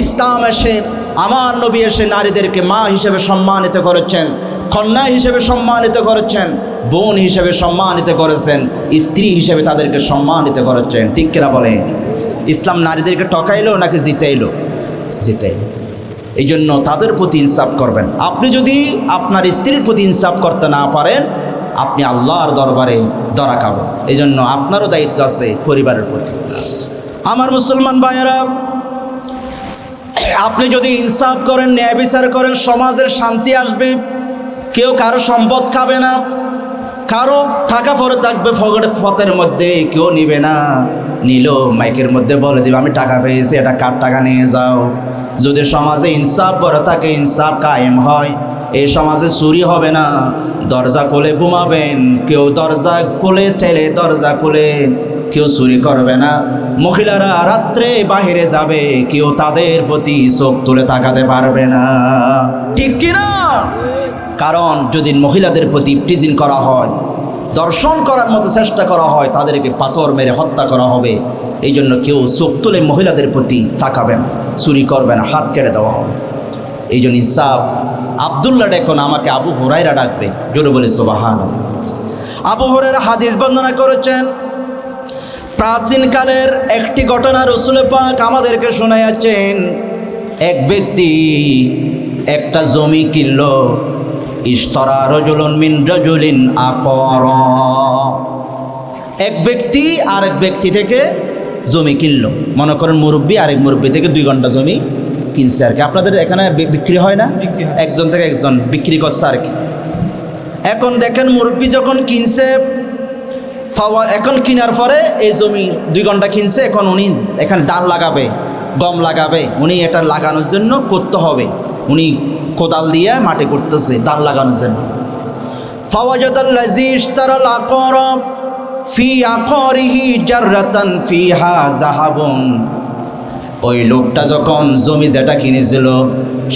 ইসলাম এসে, আমার নবী এসে নারীদেরকে মা হিসেবে সম্মানিত করেছেন, কন্যা হিসেবে সম্মানিত করেছেন, বোন হিসেবে সম্মানিত করেছেন, স্ত্রী হিসেবে তাদেরকে সম্মানিত করেছেন, ঠিক কিনা বলে? ইসলাম নারীদেরকে ঠকাইলো নাকি জিতাইলো? জিতাইলো। এই জন্য তাদের প্রতি ইনসাফ করবেন। আপনি যদি আপনার স্ত্রীর প্রতি ইনসাফ করতে না পারেন, আপনি আল্লাহর দরবারে ধরা খাবেন। এই জন্য আপনারও দায়িত্ব আছে পরিবারের প্রতি। আমার মুসলমান ভাইয়েরা, আপনি যদি ইনসাফ করেন, ন্যায় বিচার করেন, সমাজের শান্তি আসবে। কেউ কারো সম্পদ খাবে না, কারো টাকা পরে থাকবে ফকের মধ্যে, কেউ নিবে না। নিলেও মাইকের মধ্যে বলে দিবে আমি টাকা পেয়েছি, এটা কার টাকা নিয়ে যাও। যদি সমাজে ইনসাফ করে থাকে, ইনসাফ কায়েম হয়, এই সমাজে চুরি হবে না। দরজা খুলে ঘুমাবেন, কেউ দরজা খুলে ঠেলে দরজা খুলে কেউ চুরি করবে না। মহিলারা রাত্রে বাহিরে যাবে, কেউ তাদের প্রতি চোখ তুলে তাকাতে পারবে না, ঠিক কিনা? কারণ যদি মহিলাদের প্রতি ইফটিজিং করা হয়, দর্শন করার মতো চেষ্টা করা হয়, তাদেরকে পাথর মেরে হত্যা করা হবে। এই জন্য কেউ চোখ তুলে মহিলাদের প্রতি তাকাবে না, চুরি করবে না, হাত কেটে দেওয়া হবে। এই জন্য ইনসাফ। আব্দুল্লাহ ডেকন আমাকে আবু হুরায়রা ডাকবে, জোরে বলে সুবহানাল্লাহ। আবু হুরায়রা হাদিস বর্ণনা করেছেন, প্রাচীনকালের একটি ঘটনা রাসূল পাক আমাদেরকে শোনাচ্ছেন। এক ব্যক্তি একটা জমি কিনল। ইশতারা রাজুলুন মিন রাজুলিন আকার, এক ব্যক্তি আরেক ব্যক্তি থেকে জমি কিনলো। মনে করেন মুরব্বী আরেক মুরব্বী থেকে 2 ঘন্টা জমি কিনছে আর কি। আপনাদের এখানে বিক্রি হয় না? একজন থেকে একজন বিক্রি করছে আর কি। এখন দেখেন মুরব্বী যখন কিনছে, এখন কেনার পরে এই জমি 2 ঘন্টা কিনছে, এখন উনি এখানে ধান লাগাবে, গম লাগাবে। উনি এটা লাগানোর জন্য করতে হবে, উনি কোদাল দিয়ে মাটি করতেছে ধান লাগানোর জন্য। ফাওয়াজাদাল্লাযী ইশতারাল আকার ফি আকারিহি জাররাতান ফিহা যাহাবুন, ওই লোকটা যখন জমি যেটা কিনেছিল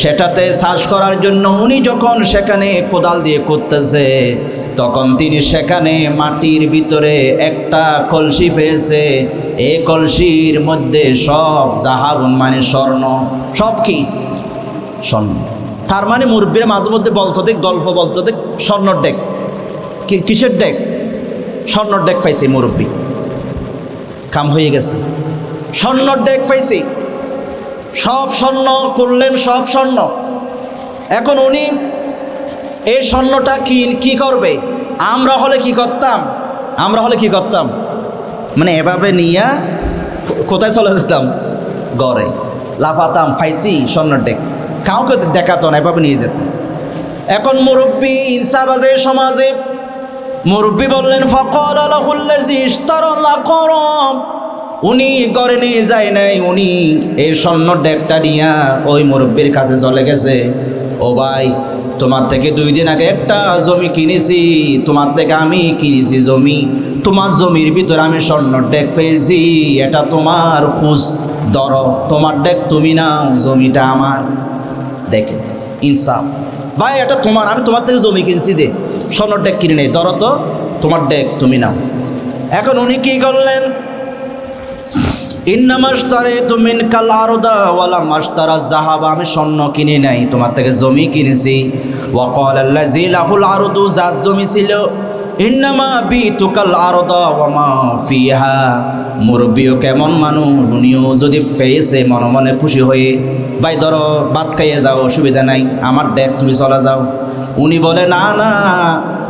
সেটাতে চাষ করার জন্য উনি যখন সেখানে কোদাল দিয়ে করতেছে, তখন তিনি সেখানে মাটির ভিতরে একটা কলসি পেয়েছে। এই কলসির মধ্যে সব যাহাবুন মানে স্বর্ণ। সব কি? স্বর্ণ। তার মানে মুরব্বীর মাঝে মধ্যে বলতো দেখ, গল্প বলতো দেখ, স্বর্ণর ডেক। কিসের ডেক? স্বর্ণর ডেক পাইছে মুরব্বী, কাম হয়ে গেছে। স্বর্ণর ডেক পাইছি, সব স্বর্ণ করলেন, সব স্বর্ণ। এখন উনি এই স্বর্ণটা কি করবে? আমরা হলে কি করতাম? মানে এভাবে নিয়ে কোথায় চলে যেতাম? গড়ে লাফাতাম, পাইছি স্বর্ণর ডেক। কাউকে দেখাতো না, এভাবে নিয়ে যেত। এখন মুরব্বী ইনসাফ আছে সমাজে। মুরব্বী বললেন ফাকালা লাহুল্লাযী ইশতারাল আকার, উনি ঘরে নিয়ে যায় নাই, উনি এই স্বর্ণ ডেকটা নিয়ে ওই মুরব্বীর কাছে চলে গেছে। ও ভাই, তোমার থেকে 2 দিন আগে একটা জমি কিনেছি, তোমার থেকে আমি কিনেছি জমি, তোমার জমির ভিতরে আমি স্বর্ণ ডেক পেয়েছি, এটা তোমার খুশ, ধরো তোমার ডেক তুমি নাও, জমিটা আমার। দেখেন ইনসাফ। ভাই এটা তোমার, আমি তোমার থেকে জমি কিনছি, দে, স্বর্ণ ডেক কিনে নেই, ধরো তো তোমার ডেক তুমি নাও। এখন উনি কি করলেন? ইন্নামাশতারাতু মিনকাল আরদা ওয়ালা মাশতারা যাহাব, আমি স্বর্ণ কিনে নাই, তোমার থেকে জমি কিনেছি। ওয়া ক্বালাল্লাযী লাহুল আরদু, যার জমি ছিল, ইন্নামা বিতুকাল আরদা ওয়া মা ফিহা। মুরব্বিও কেমন মানুষ, উনিও যদি পেয়েছে মনে মনে খুশি হয়ে, ভাই ধরো ভাত খাইয়ে যাও, অসুবিধা নাই, আমার ডেক তুমি চলে যাও। উনি বলে না না,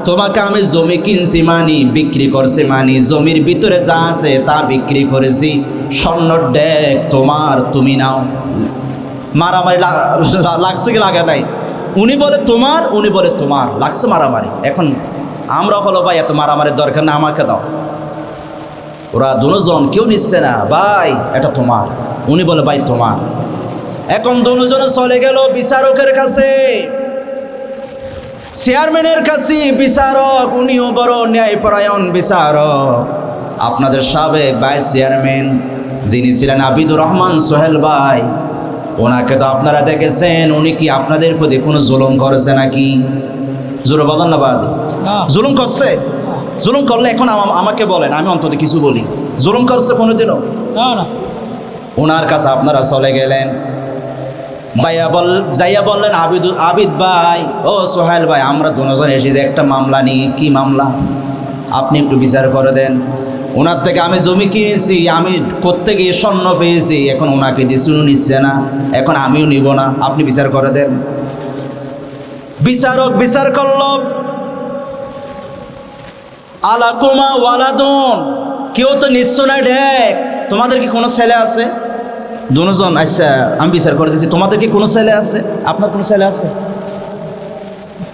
তোমাকে আমি জমি কিনছি মানি, বিক্রি করছি মানি, জমির ভিতরে যা আছে তা বিক্রি করেছি, স্বর্ণর ডেক তোমার, তুমি নাও। মারামারি লাগছে কি লাগে নাই? উনি বলে তোমার, উনি বলে তোমার, লাগছে মারামারি। এখন আমরা হলো ভাই এত মারামারির দরকার না, আমাকে দাও। ওরা দুজন কেউ নিচ্ছে না, ভাই এটা তোমার, উনি বলে ভাই তোমার। এখন দুজনে চলে গেল বিচারকের কাছে, চেয়ারম্যানের কাছে। বিচারক, উনিও বড় ন্যায়পরায়ণ বিচারক। আপনাদের সাবেক ভাইস চেয়ারম্যান যিনি ছিলেন আবিদুর রহমান সোহেল ভাই, ওনাকে তো আপনারা দেখেছেন, উনি কি আপনাদের প্রতি কোনো জুলুম করেছে নাকি? জোরে বলেন না বাদ, জুলুম করছে? জুলুম করলে এখন আমাকে বলেন, আমি অন্তত কিছু বলি। জুলুম করছে কোনোদিনও? না। ওনার কাছে আপনারা চলে গেলেন, যাইয়া বললেন আবিদ ভাই, ও সোহেল ভাই, আমরা দুজন এসেছি একটা মামলা নিয়ে। কি মামলা? আপনি একটু বিচার করে দেন। ওনার থেকে আমি জমি কিনেছি, আমি করতে গিয়ে স্বর্ণ পেয়েছি, এখন ওনাকে দিয়েছি, উনি নিচ্ছে না, এখন আমিও নিব না, আপনি বিচার করে দেন। বিচারক বিচার করল, আলাকুমা ওয়ালাদুন, কেউ তো নিচ্ছ না ডেক, তোমাদের কি কোনো ছেলে আছে? দুজন, আচ্ছা আমি বিচার করে দিচ্ছি, তোমাদের কি কোনো ছেলে আছে? আপনার কোনো ছেলে আছে?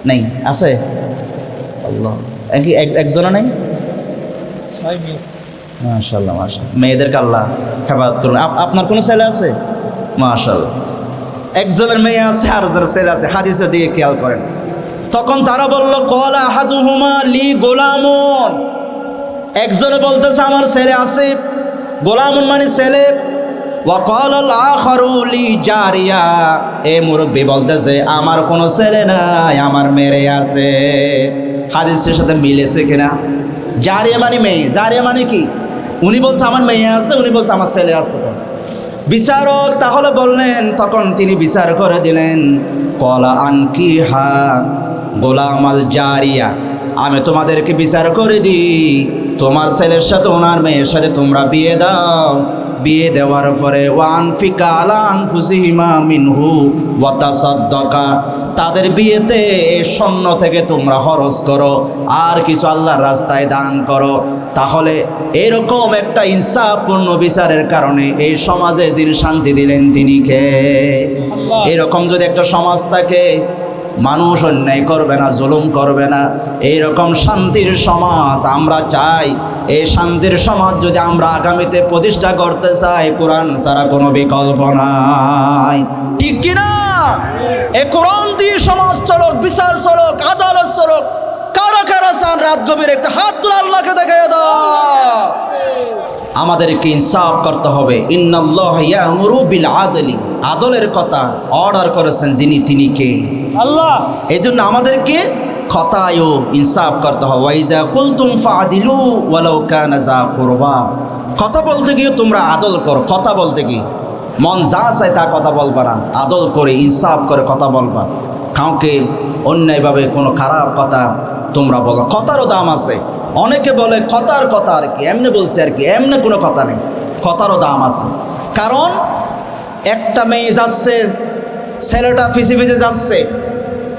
নেই? আছে? আল্লাহ, একজনও নেই? মাশাআল্লাহ মাশাআল্লাহ, মেয়েদেরকে আল্লাহ হেফাজত করুন। আপনার কোনো ছেলে আছে? মাশাআল্লাহ, একজনের মেয়ে আছে আর একজনের ছেলে আছে। হাদিসের দিকে খেয়াল করেন। তখন তারা বলল, ক্বালা আহাদুহুমা লি গোলামুন, একজনে বলতেছে আমার ছেলে আছে, গোলামুন মানে ছেলে। ওয়া ক্বালা আল আখারু লি জারিয়া, এই মুরব্বি বলতেছে আমার কোনো ছেলে নাই, আমার মেয়ে আছে। হাদিসের সাথে মিলেছে কিনা? জারিয়া মানে মেয়ে, জারিয়া মানে কি? উনি বলছে আমার মেয়ে আছে, উনি বলছে আমার ছেলে আছে। তো বিচারক তাহলে বললেন, তখন তিনি বিচার করে দিলেন, ক্বালা আনকিহা গোলামাল জারিয়া, আমি তোমাদেরকে বিচার করে দিই, তোমার ছেলের সাথে ওনার মেয়ের সাথে তোমরা বিয়ে দাও। বিয়ে দেওয়ার পরে ওয়ানফিকা আলা আনফুসিহিমা মিনহু ওয়া তাসাদ্দাকা, তাদের বিয়েতে স্বর্ণ থেকে তোমরা খরচ করো আর কিছু আল্লাহর রাস্তায় দান করো। তাহলে এরকম একটা ইনসাফপূর্ণ বিচারের কারণে এই সমাজে যিনি শান্তি দিলেন তিনি কে? এরকম যদি একটা সমাজ থাকে, মানুষ অন্যায় করবে না, জুলুম করবে না, এইরকম শান্তির সমাজ আমরা চাই। এই শান্তির সমাজ যদি আমরা আগামীতে প্রতিষ্ঠা করতে চাই, কোরআন ছাড়া কোনো বিকল্প নাই, ঠিক কিনা? এই কোরআন দিয়ে সমাজ চলক, বিচার চলক, আদালত চলক। কারা কারা চান রাত গভীর একটা হাত তুলে আল্লাহকে দেখাইয়া দাও। আমাদেরকে ইনসাফ করতে হবে। ইন্নাল্লাহা ইয়া'মুরু বিল আদলি, আদলের কথা অর্ডার করেছেন যিনি, তিনি কে? আল্লাহ। এই জন্য আমাদেরকে কথায়ও ইনসাফ করতে হবে। ওয়াইজা কুলতুম ফাদিলু ওয়ালাউ কানা যা কুরবা, কথা বলতে গিয়ে তোমরা আদল করো। কথা বলতে গিয়ে মন যা চায় তা কথা বলবা না, আদল করে ইনসাফ করে কথা বলবা। কাউকে অন্যায়ভাবে কোনো খারাপ কথা তোমরা বলো। কথারও দাম আছে। অনেকে বলে কথার কথা আর কি, এমনি বলছে আর কি, এমনি কোনো কথা নেই, কথারও দাম আছে। কারণ একটা মেয়ে যাচ্ছে, ছেলেটা ফিসে ফিসে যাচ্ছে,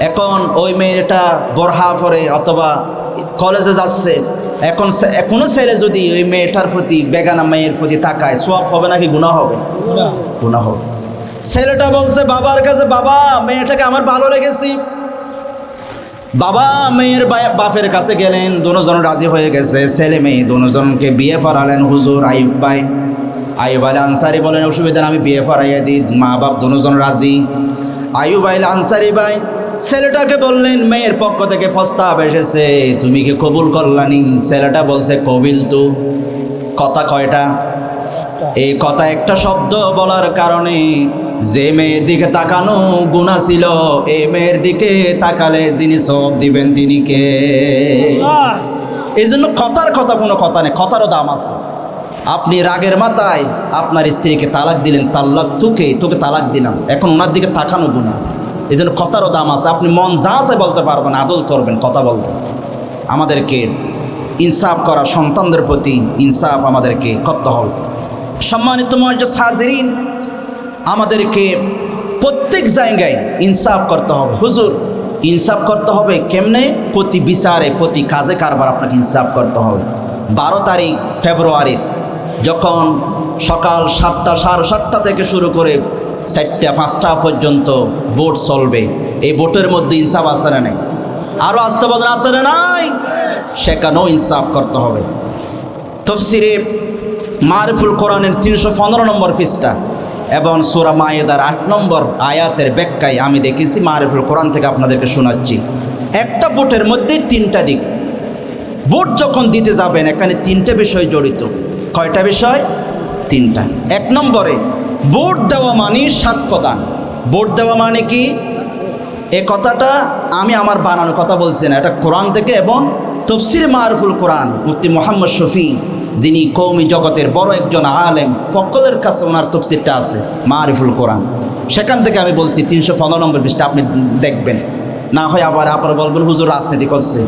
এখন ওই মেয়েটা বোরহা পরে অথবা কলেজে যাচ্ছে, এখন কোনো ছেলে যদি ওই মেয়েটার প্রতি, বেগানা মেয়ের প্রতি তাকায়, সওয়াব হবে নাকি গুনাহ হবে? গুনাহ হবে। ছেলেটা বলছে বাবার কাছে, বাবা মেয়েটাকে আমার ভালো লেগেছি। বাবা মেয়ের বাপের কাছে গেলেন, দুজন রাজি হয়ে গেছে, ছেলে মেয়ে দুজনকে বিয়ে পড়ালেন হুজুর আইয়ুব ভাই। আইয়ুব আল আনসারি বলেন অসুবিধা না, আমি বিয়ে পড়াইয়া দিই, মা বাপ দুজন রাজি। আইয়ুব আল আনসারি ভাই ছেলেটাকে বললেন, মেয়ের পক্ষ থেকে প্রস্তাব এসেছে, তুমি কি কবুল করলানি? ছেলেটা বলছে কবিল তু। কথা কয়টা? এই কথা একটা শব্দ বলার কারণে যে মেয়ের দিকে তাকানো গুনাহ ছিল, এই মেয়ের দিকে তাকালে যিনি সওয়াব দিবেন তিনি কে? এই জন্য কথার কথা কোনো কথা নেই, কথারও দাম আছে। আপনি রাগের মাথায় আপনার স্ত্রীকে তালাক দিলেন, তাল্লাক তোকে তালাক দিলাম, এখন ওনার দিকে তাকানো গুনাহ। এই জন্য কথারও দাম আছে। আপনি মন যা আছে বলতে পারবেন, আদল করবেন, কথা বলতে। আমাদেরকে ইনসাফ করা, সন্তানদের প্রতি ইনসাফ আমাদেরকে করতে হবে। সম্মানিত মুআজ্জাজ হাজিরিন, আমাদেরকে প্রত্যেক জায়গায় ইনসাফ করতে হবে। হুজুর ইনসাফ করতে হবে কেমনে? প্রতি বিচারে, প্রতি কাজে কারবার আপনাকে ইনসাফ করতে হবে। 12 তারিখ ফেব্রুয়ারির যখন সকাল 7টা, 7:30 থেকে শুরু করে 4টা 5টা পর্যন্ত ভোট চলবে, এই ভোটের মধ্যে ইনসাফ আছে না নাই? আরও আসতে বলেন আছে না নাই? সেখানেও ইনসাফ করতে হবে। তাফসীরে মারিফুল কোরআনের 315 নম্বর পৃষ্ঠা এবং সূরা মায়েদার 8 নম্বর আয়াতের ব্যাখ্যায় আমি দেখেছি, মারিফুল কোরআন থেকে আপনাদেরকে শোনাচ্ছি। একটা ভোটের মধ্যে 3টা দিক। ভোট যখন দিতে যাবেন, এখানে 3টে বিষয় জড়িত। কয়টা বিষয়? 3টা। 1 নম্বরে ভোট দেওয়া মানে সাক্ষ্য দান। ভোট দেওয়া মানে কি? এ কথাটা আমি আমার বানানো কথা বলছি না, এটা কোরআন থেকে এবং তাফসীরে মারিফুল কোরআন মুফতি মুহাম্মদ শফি, যিনি কওমি জগতের বড় একজন আলেম, পক্কদের কাছে ওনার তাফসীরটা আছে মারিফুল কোরআন, সেখান থেকে আমি বলছি। 315 নম্বর পৃষ্ঠা আপনি দেখবেন, না হয় আবার আপনারা বলবেন হুজুর রাজনীতি করছে।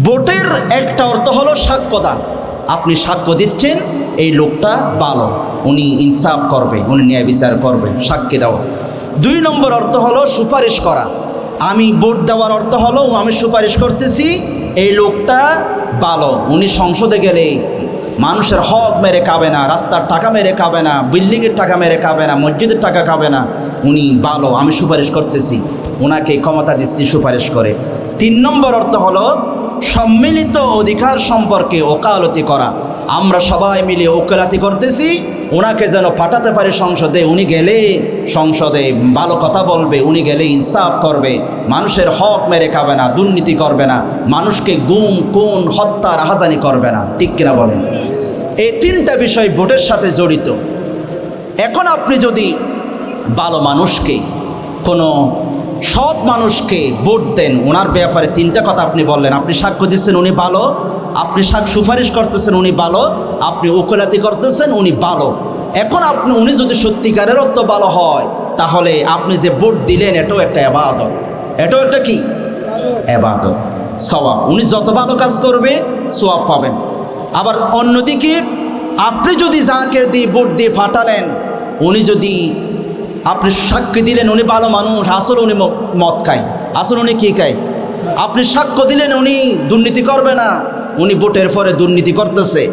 ভোটের একটা অর্থ হলো সাক্ষ্যদান। আপনি সাক্ষ্য দিচ্ছেন এই লোকটা ভালো, উনি ইনসাফ করবে, উনি ন্যায় বিচার করবে, সাক্ষী দেওয়া। 2 নম্বর অর্থ হলো সুপারিশ করা। আমি ভোট দেওয়ার অর্থ হলো আমি সুপারিশ করতেছি এই লোকটা ভালো, উনি সংসদে গেলে মানুষের হক মেরে খাবে না, রাস্তার টাকা মেরে খাবে না, বিল্ডিংয়ের টাকা মেরে খাবে না, মসজিদের টাকা খাবে না, উনি ভালো, আমি সুপারিশ করতেছি, ওনাকে ক্ষমতা দিচ্ছি সুপারিশ করে। 3 নম্বর অর্থ হলো সম্মিলিত অধিকার সম্পর্কে ওকালতি করা। আমরা সবাই মিলে ওকালতি করতেছি, ওনাকে যেন পাঠাতে পারে সংসদে, উনি গেলে সংসদে ভালো কথা বলবে, উনি গেলে ইনসাফ করবে, মানুষের হক মেরে খাবে না, দুর্নীতি করবে না, মানুষকে গুম খুন হত্যা রাহাজানি করবে না, ঠিক কিনা বলেন? এই 3টা বিষয় ভোটের সাথে জড়িত। এখন আপনি যদি ভালো মানুষকে, কোনো সৎ মানুষকে ভোট দেন, ওনার ব্যাপারে 3টা কথা আপনি বললেন, আপনি সাক্ষ্য দিচ্ছেন উনি ভালো, আপনি সুপারিশ করতেছেন উনি ভালো, আপনি ওকালতি করতেছেন উনি ভালো। এখন উনি যদি সত্যিকারের অর্থ ভালো হয়, তাহলে আপনি যে ভোট দিলেন এটাও একটা ইবাদত, এটাও একটা কি ইবাদত, সওয়াব। উনি যত ভালো কাজ করবে সওয়াব পাবেন। আবার অন্যদিকে আপনি যদি যাকে দিয়ে ভোট দিয়ে ফাটালেন, উনি যদি, আপনি সাক্ষ্য দিলেন উনি ভালো মানুষ, আসলে উনি মদ খায়, আসলে উনি কী খায়, আপনি সাক্ষ্য দিলেন উনি দুর্নীতি করবে না, উনি ভোটের পরে দুর্নীতি করতেছে।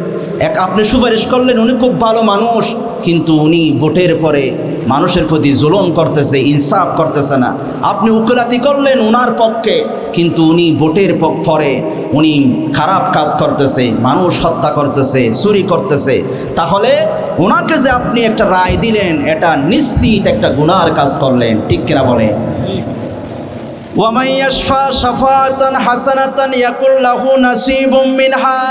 আপনি সুপারিশ করলেন উনি খুব ভালো মানুষ, কিন্তু উনি ভোটের পরে মানুষের প্রতি জুলুম করতেছে, ইনসাফ করতেছে না। আপনি ওকালতি করলেন ওনার পক্ষে, কিন্তু উনি ভোটের পরে উনি খারাপ কাজ করতেছে, মানুষ হত্যা করতেছে, চুরি করতেছে। তাহলে ওনাকে যে আপনি একটা রায় দিলেন, এটা নিশ্চিত একটা গুনার কাজ করলেন, ঠিক কিনা বলে? ওয়ামান ইয়াশফা শাফাআতান হাসানাতান ইয়াকুল লাহু নাসিবুম মিনহা,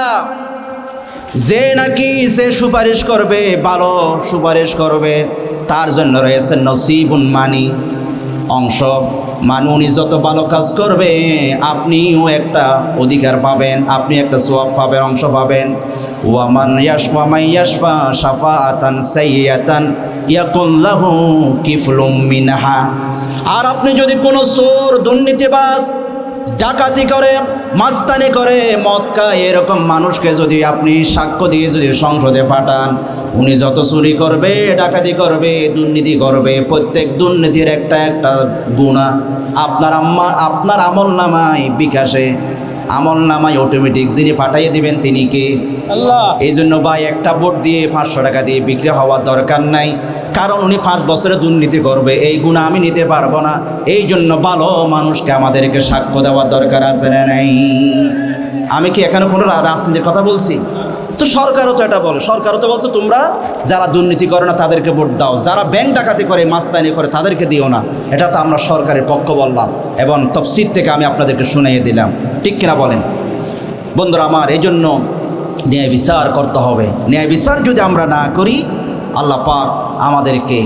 যে নাকি যে সুপারিশ করবে, ভালো সুপারিশ করবে, তার জন্য রয়েছে নসিবুন মানি, অংশ। মানে উনি যত ভালো কাজ করবে আপনিও একটা অধিকার পাবেন, আপনি একটা সওয়াব পাবেন, অংশ পাবেন। ওয়ামান ইয়াশফা শাফাআতান সাইয়্যাতান ইয়াকুল লাহু কিফলুম মিনহা। আর আপনি যদি কোনো চোর, দুর্নীতিবাজ, ডাকাতি করে, মাস্তানি করে, মদ খায়, এরকম মানুষকে যদি আপনি সাক্ষ্য দিয়ে যদি সংসদে পাঠান, উনি যত চুরি করবে, ডাকাতি করবে, দুর্নীতি করবে, প্রত্যেক দুর্নীতির একটা একটা গুনাহ আপনার আমল নামায়, বিকাশে আমল নামায় অটোমেটিক যিনি পাঠাইয়ে দিবেন তিনি কে? আল্লাহ। এই জন্য ভাই একটা ভোট দিয়ে 500 টাকা দিয়ে বিক্রি হওয়ার দরকার নাই, কারণ উনি 5 বছরে দুর্নীতি করবে, এই গুণ আমি নিতে পারবো না। এই জন্য ভালো মানুষকে আমাদেরকে সাক্ষ্য দেওয়ার দরকার আছে না নাই? আমি কি এখানে কোনো রাজনীতির কথা বলছি? তো সরকারও তো এটা বলে, সরকারও তো বলছে তোমরা যারা দুর্নীতি করে না তাদেরকে ভোট দাও, যারা ব্যাংক ডাকাতি করে, মাস্তানি করে, তাদেরকে দিও না। এটা তো আমরা সরকারের পক্ষ বললাম এবং তাফসীর থেকে আমি আপনাদেরকে শুনিয়ে দিলাম, ঠিক কিনা বলেন? বন্ধুরা আমার, এই জন্য ন্যায় বিচার করতে হবে। ন্যায় বিচার যদি আমরা না করি, আল্লাহ পাক আমাদেরকে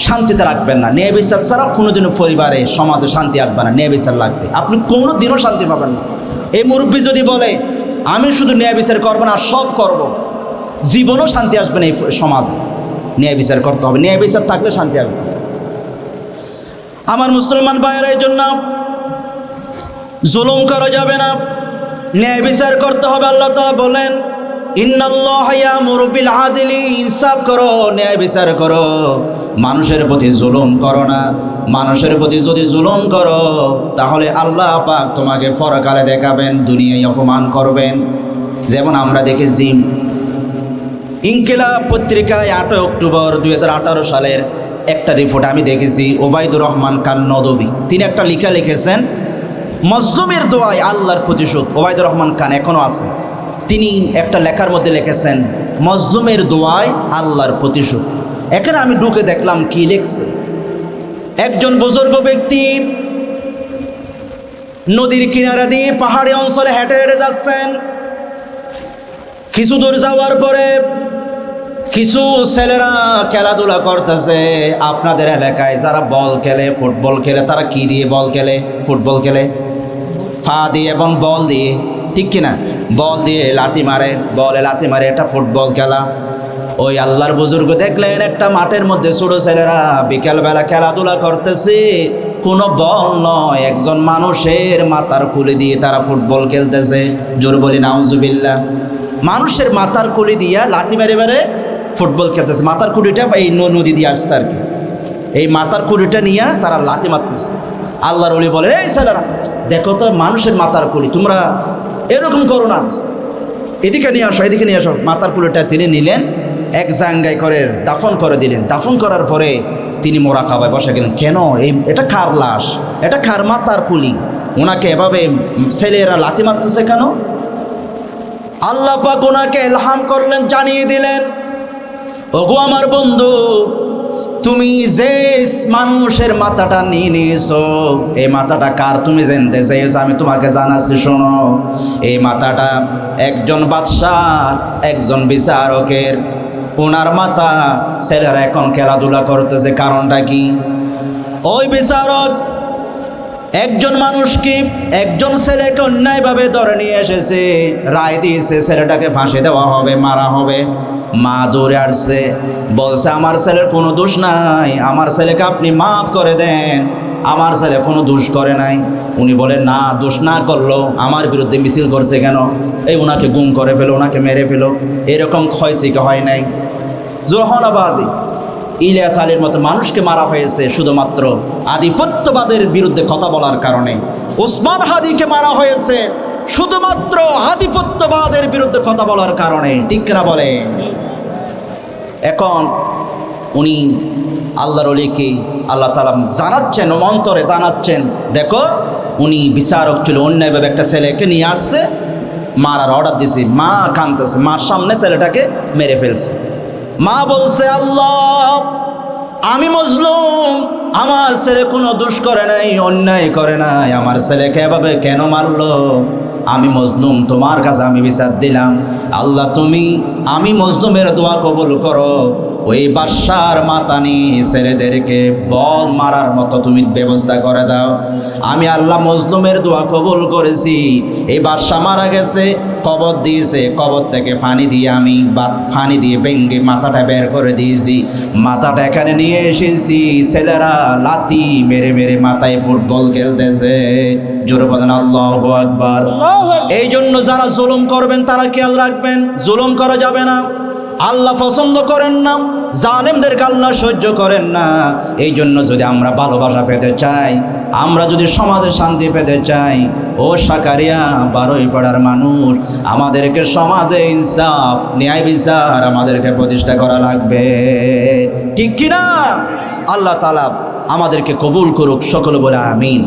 শান্তিতে রাখবেন না। ন্যায় বিচার ছাড়া কোনোদিনও পরিবারে, সমাজে শান্তি আসবে না। ন্যায় বিচার লাগবে, আপনি কোনো দিনও শান্তি পাবেন না। এই মুরব্বী যদি বলে আমি শুধু ন্যায় বিচার করবো না, সব করব, জীবনও শান্তি আসবে না এই সমাজে। ন্যায় বিচার করতে হবে, ন্যায় বিচার থাকলে শান্তি আসবে। আমার মুসলমান ভাইয়েরা, এই জন্য জুলুম করা যাবে না, ন্যায় বিচার করতে হবে। আল্লাহ তাআলা বলেন ইন্নাল্লাহা ইয়ামুরু বিল আদলি, ইনসাফ করো, ন্যায় বিচার করো, মানুষের প্রতি জুলুম করো না। মানুষের প্রতি যদি জুলুম করো তাহলে আল্লাহ পাক তোমাকে পরকালে দেখাবেন, দুনিয়ায় অপমান করবেন। যেমন আমরা দেখেছি ইনকিলাব পত্রিকায় 8 অক্টোবর 2018 সালের একটা রিপোর্ট আমি দেখেছি। ওবায়দুর রহমান খান নদভী তিনি একটা লেখা লিখেছেন, মজলুমের দোয়ায় আল্লাহর প্রতিশোধ। ওবায়দুর রহমান খান এখনও আছে, তিনি একটা লেখার মধ্যে লিখেছেন মজলুমের দোয়ায় আল্লাহর প্রতিশোধ। এখানে আমি ঢুকে দেখলাম কি লিখছে। একজন বুজুর্গ ব্যক্তি নদীর কিনারা দিয়ে পাহাড়ি অঞ্চলে হেঁটে হেঁটে যাচ্ছেন। কিছু দূর যাওয়ার পরে কিছু ছেলেরা খেলাধুলা করতেছে। আপনাদের এলাকায় যারা বল খেলে, ফুটবল খেলে, তারা কি দিয়ে বল খেলে? ফুটবল খেলে পা দিয়ে এবং বল দিয়ে, ঠিক কিনা? বল দিয়ে লাথি মারে, বলে লাথি মারে, এটা ফুটবল খেলা। ওই আল্লাহর বুজুর্গ দেখলেন একটা মাঠের মধ্যে ছোট ছেলেরা বিকেলবেলা খেলাধুলা করতেছে, কোনো বল নয়, একজন মানুষের মাথার খুলি দিয়ে তারা ফুটবল খেলতেছে। জোর বলি নাউজুবিল্লাহ। মানুষের মাথার খুলি দিয়া লাথি মেরে মেরে ফুটবল খেলতেছে। মাথার খুঁড়িটা এই নদী দিয়ে আসছে আর কি, এই মাথার খুঁড়িটা নিয়ে তারা লাথি মারতেছে। আল্লাহর ওলি বলে, এই ছেলেরা দেখো তো মানুষের মাথার খুলি, তোমরা এরকম করো না। এদিকে নিয়ে আসো, এদিকে নিয়ে আসো। মাথার কুলিটা তিনি নিলেন, এক জায়গায় করে দাফন করে দিলেন। দাফন করার পরে তিনি মোরাকাবায় বসে গেলেন। কেন এটা কার লাশ, এটা কার মাথার কুলি, ওনাকে এভাবে ছেলেরা লাথি মারতেছে কেন? আল্লাহ পাক ওনাকে ইলহাম করলেন, জানিয়ে দিলেন, ওগো আমার বন্ধু, তুমি যে মানুষের মাথাটা নিয়ে নিয়েছো, এই মাথাটা কার তুমি জানতে চাইছো, আমি তোমাকে জানাচ্ছি, শোনো। এই মাথাটা একজন বাদশাহ, একজন বিচারকের, ওনার মাথা। ছেলেরা এখন খেলাধুলা করতেছে, কারণটা কি? ওই বিচারক একজন মানুষকে, একজন ছেলেকে অন্যায়ভাবে ধরে নিয়ে এসেছে, রায় দিয়েছে ছেলেটাকে ফাঁসি দেওয়া হবে, মারা হবে। মা দৌড়ে আসছে, বলছে আমার ছেলের কোনো দোষ নাই, আমার ছেলেকে আপনি মাফ করে দেন, আমার ছেলে কোনো দোষ করে নাই। উনি বলেন, না, দোষ না করলো আমার বিরুদ্ধে মিছিল করছে কেন? এই ওনাকে গুম করে ফেলো, ওনাকে মেরে ফেলো। এরকম ক্ষয়শিকা হয় নাই। জোহনাবাজি ইলিয়াস আলীর মতো মানুষকে মারা হয়েছে শুধুমাত্র আধিপত্যবাদের বিরুদ্ধে কথা বলার কারণে। ওসমান হাদিকে মারা হয়েছে শুধুমাত্র আধিপত্যবাদের বিরুদ্ধে কথা বলার কারণে। ঠিক কিনা বলে? এখন উনি আল্লাহর ওলিকে আল্লাহ তাআলা জানাচ্ছেন, অন্তরে জানাচ্ছেন, দেখো উনি বিচারক ছিল, অন্যায়ভাবে একটা ছেলেকে নিয়ে আসছে, মারার অর্ডার দিয়েছে। মা কাঁদতেছে, মার সামনে ছেলেটাকে মেরে ফেলছে। মা বলছে, আল্লাহ, আমি মজলুম, আমার ছেলে কোনো দোষ করে নাই, অন্যায় করে নাই, আমার ছেলেকে এভাবে কেন মারলো? আমি মজলুম, তোমার কাছে আমি বিচার দিলাম। আল্লাহ, তুমি আমি মজলুমের দোয়া কবুল করো, ওই বাদশার মাতানি ছেলেদেরকে বল মারার মতো তুমি ব্যবস্থা করে দাও। আমি আল্লাহ মজলুমের দোয়া কবুল করেছি। এই বাদশা মারা গেছে, কবর দিয়েছে, কবর থেকে পানি দিয়ে আমি পানি দিয়ে ভেঙ্গে মাথাটা বের করে দিয়েছি। মাথাটা এখানে নিয়ে এসেছি, ছেলেরা লাথি মেরে মেরে মাথায় ফুটবল খেলতেছে। জোরে বলেন আল্লাহু আকবার। এই জন্য যারা জুলুম করবেন তারা খেয়াল রাখবেন, জুলুম করা যাবে না। আল্লাহ পছন্দ করেন না, জালেমদেরকে আল্লাহ সহ্য করেন না। এই জন্য যদি আমরা ভালোবাসা পেতে চাই, আমরা যদি সমাজে শান্তি পেতে চাই, ও সাকারিয়া 12 পাড়ার মানুষ, আমাদেরকে সমাজে ইনসাফ, ন্যায় বিচার আমাদেরকে প্রতিষ্ঠা করা লাগবে। ঠিক কিনা? আল্লাহ তাআলা আমাদেরকে কবুল করুক, সকলে বলে আমিন।